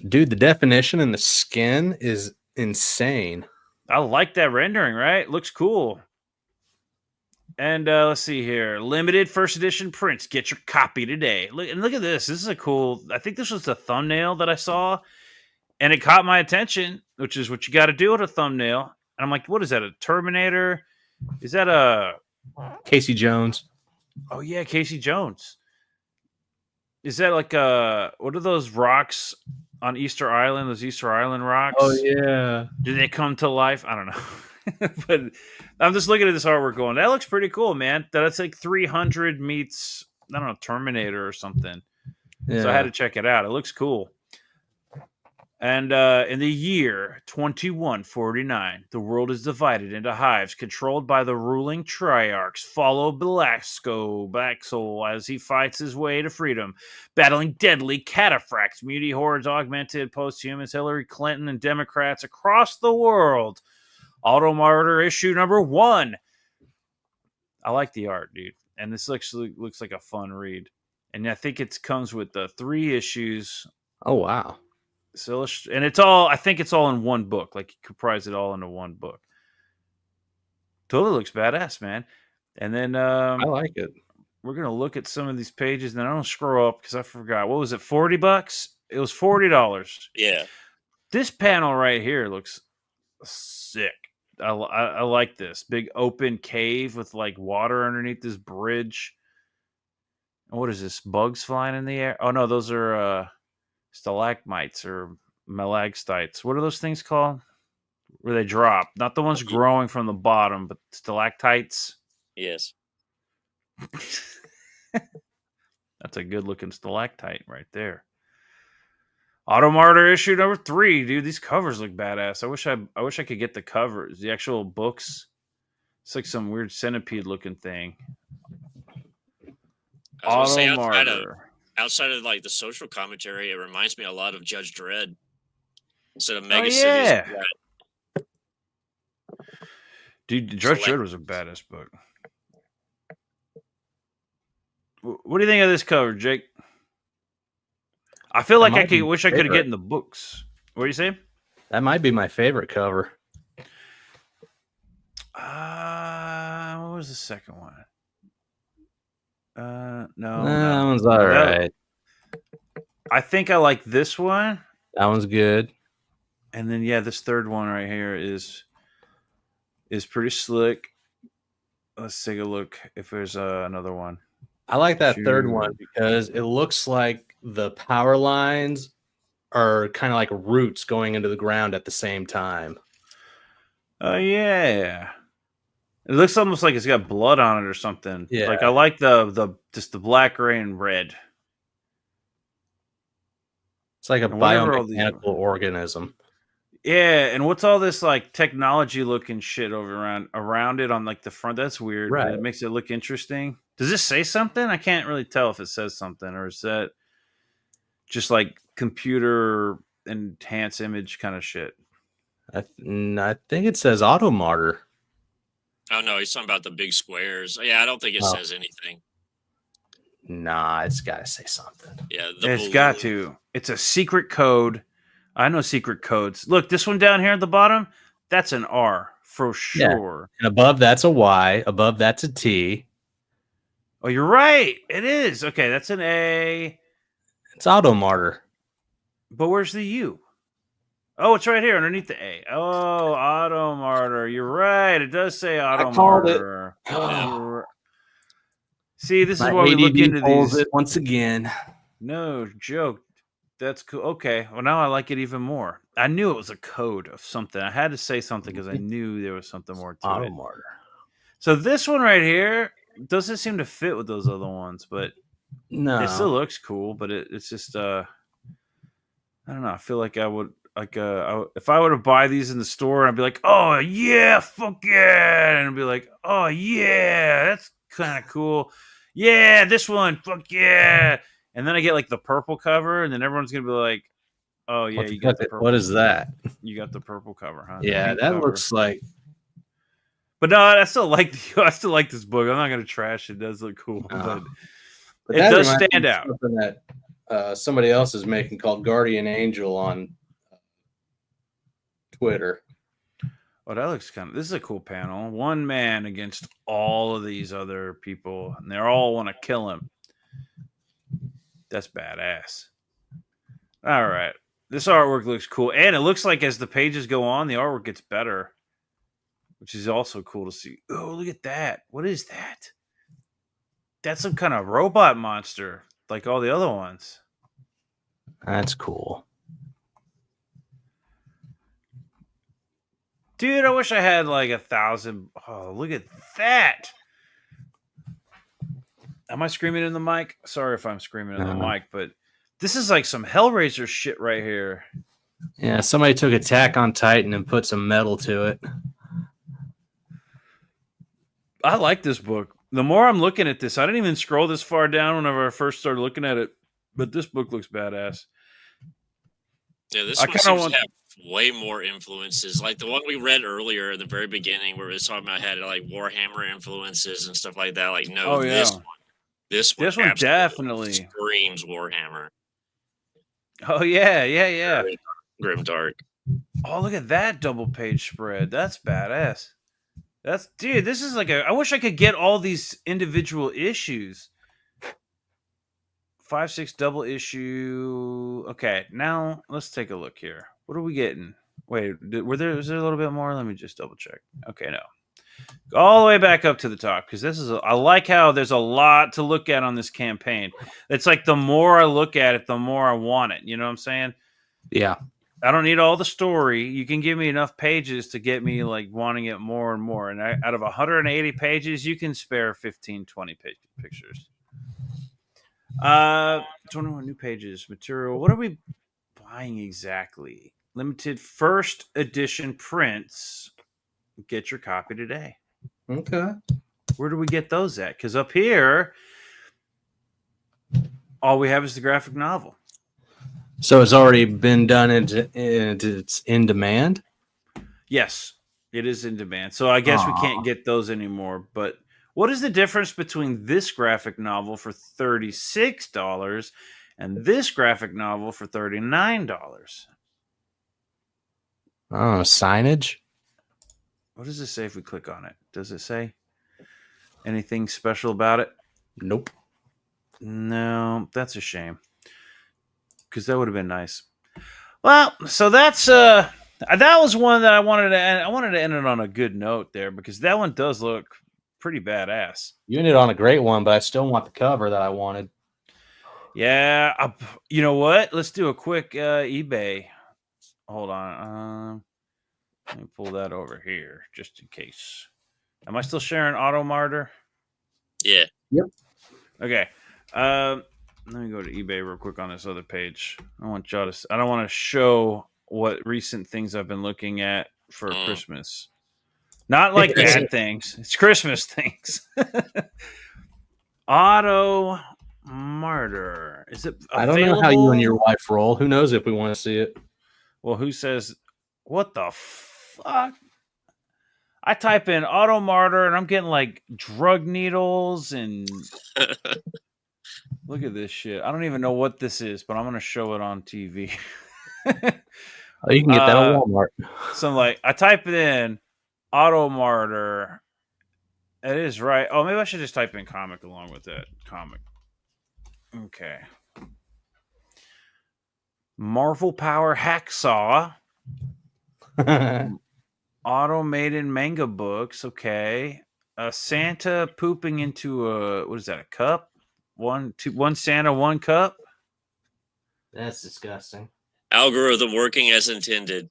Dude, the definition in the skin is insane. I like that rendering, right? Looks cool. And let's see here. Limited first edition prints. Get your copy today. Look at this. This is a cool... I think this was the thumbnail that I saw. And it caught my attention, which is what you got to do with a thumbnail. And I'm like, what is that? A Terminator? Is that a... Casey Jones. Oh, yeah, Casey Jones. Is that like a... What are those rocks on Easter Island? Those Easter Island rocks? Oh, yeah. Do they come to life? I don't know. But I'm just looking at this artwork going, that looks pretty cool, man. That's like 300 meets, I don't know, Terminator or something. Yeah. So I had to check it out. It looks cool. And in the year 2149, the world is divided into hives controlled by the ruling triarchs. Follow Black Soul as he fights his way to freedom, battling deadly cataphracts, muty hordes, augmented post-humans, Hillary Clinton, and Democrats across the world. Automartyr issue number 1. I like the art, dude. And this actually looks like a fun read. And I think it comes with the 3 issues. Oh, wow. So, and it's all, I think it's all in one book. Like, you comprise it all into one book. Totally looks badass, man. And then... I like it. we're gonna look at some of these pages, and I don't scroll up because I forgot. What was it? $40? It was $40. Yeah. This panel right here looks sick. I like this big open cave with like water underneath this bridge. What is this? Bugs flying in the air? Oh no, those are stalagmites or malagstites. What are those things called? Where they drop? Not the ones growing from the bottom, but stalactites. Yes. That's a good looking stalactite right there. Automartyr issue number 3, dude. These covers look badass. I wish I could get the covers, the actual books. It's like some weird centipede looking thing. I was gonna say, Automartyr. outside of like the social commentary, it reminds me a lot of Judge Dredd. Instead of Oh Mega yeah, Cities. dude. Judge Dredd was a badass book. What do you think of this cover, Jake? I feel like I wish I could get in the books. What do you say? That might be my favorite cover. What was the second one? No, that one's all right. I think I like this one. That one's good. And then yeah, this third one right here is pretty slick. Let's take a look if there's another one. I like that third one because it looks like the power lines are kind of like roots going into the ground at the same time. Oh yeah. It looks almost like it's got blood on it or something. Yeah. Like I like the just the black, gray, and red. It's like a biomechanical organism. Yeah, and what's all this like technology looking shit over around it on like the front? That's weird. Right. But it makes it look interesting. Does this say something? I can't really tell if it says something, or is that just like computer enhanced image kind of shit? I think it says Automartyr. Oh no, he's talking about the big squares. Yeah, I don't think it says anything. Nah, it's got to say something. Yeah, it's got to. It's a secret code. I know secret codes. Look, this one down here at the bottom, that's an R for sure. Yeah. And above that's a Y. Above that's a T. Oh, you're right. It is. Okay, that's an A. It's Automartyr. But where's the U? Oh, it's right here underneath the A. Oh, Automartyr. You're right. It does say Automartyr. I called it. See, this is why we look into these. It once again. No joke. That's cool. Okay. Well, now I like it even more. I knew it was a code of something. I had to say something because I knew there was something more to it. Automartyr. So this one right here doesn't seem to fit with those other ones, but no, it still looks cool. But it's just I don't know. I feel like I would if I were to buy these in the store, I'd be like, oh yeah, fuck yeah, and I'd be like, oh yeah, that's kind of cool. Yeah, this one, fuck yeah. And then I get like the purple cover, and then everyone's gonna be like, "Oh yeah, you got the purple." What is that? You got the purple cover, huh? Yeah, that looks like. But no, I still like this book. I'm not gonna trash it. It does look cool, but it does stand out. Something that somebody else is making called Guardian Angel on Twitter. Oh, that looks this is a cool panel. One man against all of these other people, and they all want to kill him. That's badass. All right. This artwork looks cool. And it looks like as the pages go on, the artwork gets better, which is also cool to see. Oh, look at that. What is that? That's some kind of robot monster, like all the other ones. That's cool. Dude, I wish I had like 1,000. Oh, look at that. Am I screaming in the mic? Sorry if I'm screaming in the mic, but this is like some Hellraiser shit right here. Yeah, somebody took Attack on Titan and put some metal to it. I like this book. The more I'm looking at this, I didn't even scroll this far down whenever I first started looking at it, but this book looks badass. Yeah, this one seems to have way more influences. Like the one we read earlier at the very beginning where it was talking about had like Warhammer influences and stuff like that. Like, no, this one definitely screams Warhammer. Oh, yeah. Grim Dark. Oh, look at that double page spread. That's badass. Dude, this is like I wish I could get all these individual issues. 5/6 double issue. Okay, now let's take a look here. What are we getting? Wait, was there a little bit more? Let me just double check. Okay, no. All the way back up to the top, because this is I like how there's a lot to look at on this campaign. It's like the more I look at it, the more I want it. You know what I'm saying? Yeah. I don't need all the story. You can give me enough pages to get me like wanting it more and more. And out of 180 pages, you can spare 15, 20 pictures. 21 new pages, material. What are we buying exactly? Limited first edition prints. Get your copy today. Okay. Where do we get those at? Because up here, all we have is the graphic novel. So it's already been done and it's in demand? Yes, it is in demand. So I guess we can't get those anymore. But what is the difference between this graphic novel for $36 and this graphic novel for $39? Oh, signage? What does it say if we click on it? Does it say anything special about it? Nope. No, that's a shame. Because that would have been nice. Well, so that's that was one that I wanted to end. I wanted to end it on a good note there because that one does look pretty badass. You ended on a great one, but I still want the cover that I wanted. Yeah, you know what? Let's do a quick eBay. Hold on. Let me pull that over here just in case. Am I still sharing Automartyr? Yeah. Yep. Okay. Let me go to eBay real quick on this other page. I don't want to show what recent things I've been looking at for Christmas. Not like bad things. It's Christmas things. Automartyr. Is it available? I don't know how you and your wife roll. Who knows if we want to see it? Well, who says what the fuck? I type in Automartyr and I'm getting like drug needles and look at this shit. I don't even know what this is, but I'm gonna show it on TV. Oh, you can get that at Walmart. So like I type it in Automartyr. It is right. Oh, maybe I should just type in comic along with that. Comic. Okay. Marvel Power Hacksaw. Automated manga books. Okay. Santa pooping into what is that? A cup? One Santa, one cup. That's disgusting. Algorithm working as intended.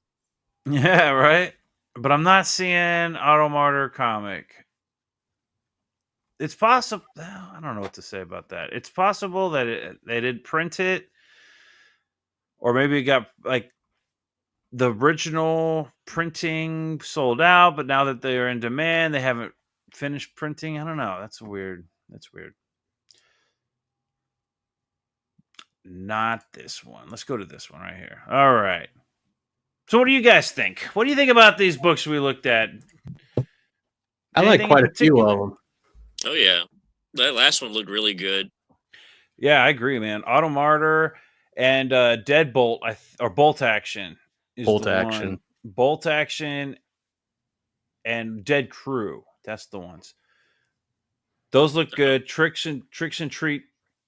Yeah, right. But I'm not seeing Automartyr comic. It's possible. I don't know what to say about that. It's possible that they did print it, or maybe it got like the original printing sold out, but now that they're in demand, they haven't finished printing. I don't know. That's weird. Not this one. Let's go to this one right here. All right. So what do you guys think? What do you think about these books we looked at? I like quite a few of them. Oh, yeah. That last one looked really good. Yeah, I agree, man. Automartyr and Deadbolt or Bolt Action. Bolt Action. Bolt Action and Dead Crew. That's the ones. Those look good. Tricks and Treat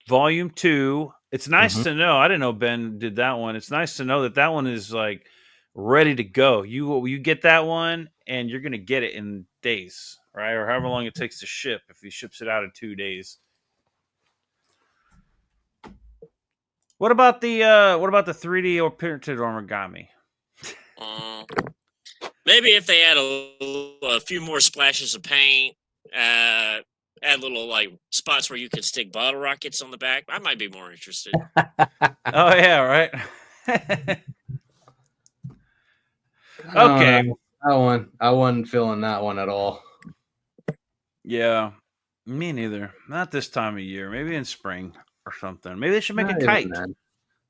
Volume 2. It's nice to know. I didn't know Ben did that one. It's nice to know that one is like ready to go. You get that one and you're going to get it in days, right? Or however long it takes to ship if he ships it out in 2 days. What about the 3D or printed origami? Maybe if they add a few more splashes of paint, add little like spots where you could stick bottle rockets on the back, I might be more interested. Oh yeah, right. Okay. I wasn't feeling that one at all. Yeah, me neither. Not this time of year. Maybe in spring or something. Maybe they should make a kite.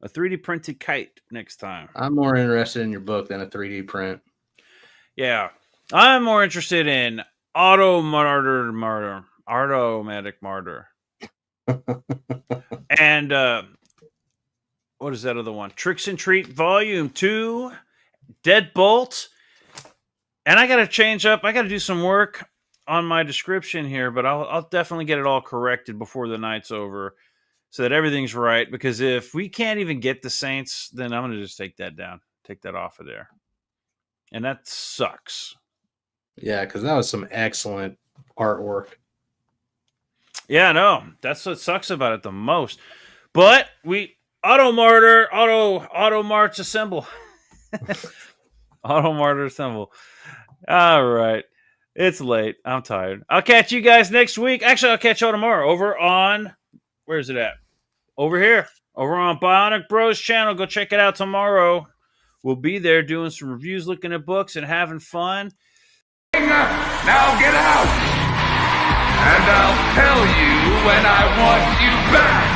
A 3D printed kite next time. I'm more interested in your book than a 3D print. Yeah. I'm more interested in Automatic Martyr. And what is that other one? Tricks and Treat Volume 2, Deadbolt. And I got to change up. I got to do some work on my description here, but I'll definitely get it all corrected before the night's over. so that everything's right. Because if we can't even get the Saints, then I'm going to just take that down, take that off of there. And that sucks. Yeah, because that was some excellent artwork. Yeah, no, that's what sucks about it the most. But we Automartyr, Automarch assemble. Automartyr assemble. All right. It's late. I'm tired. I'll catch you guys next week. Actually, I'll catch y'all tomorrow over on, where's it at? Over here. Over on Bionic Bro's channel. Go check it out tomorrow. We'll be there doing some reviews, looking at books, and having fun. Now get out! And I'll tell you when I want you back!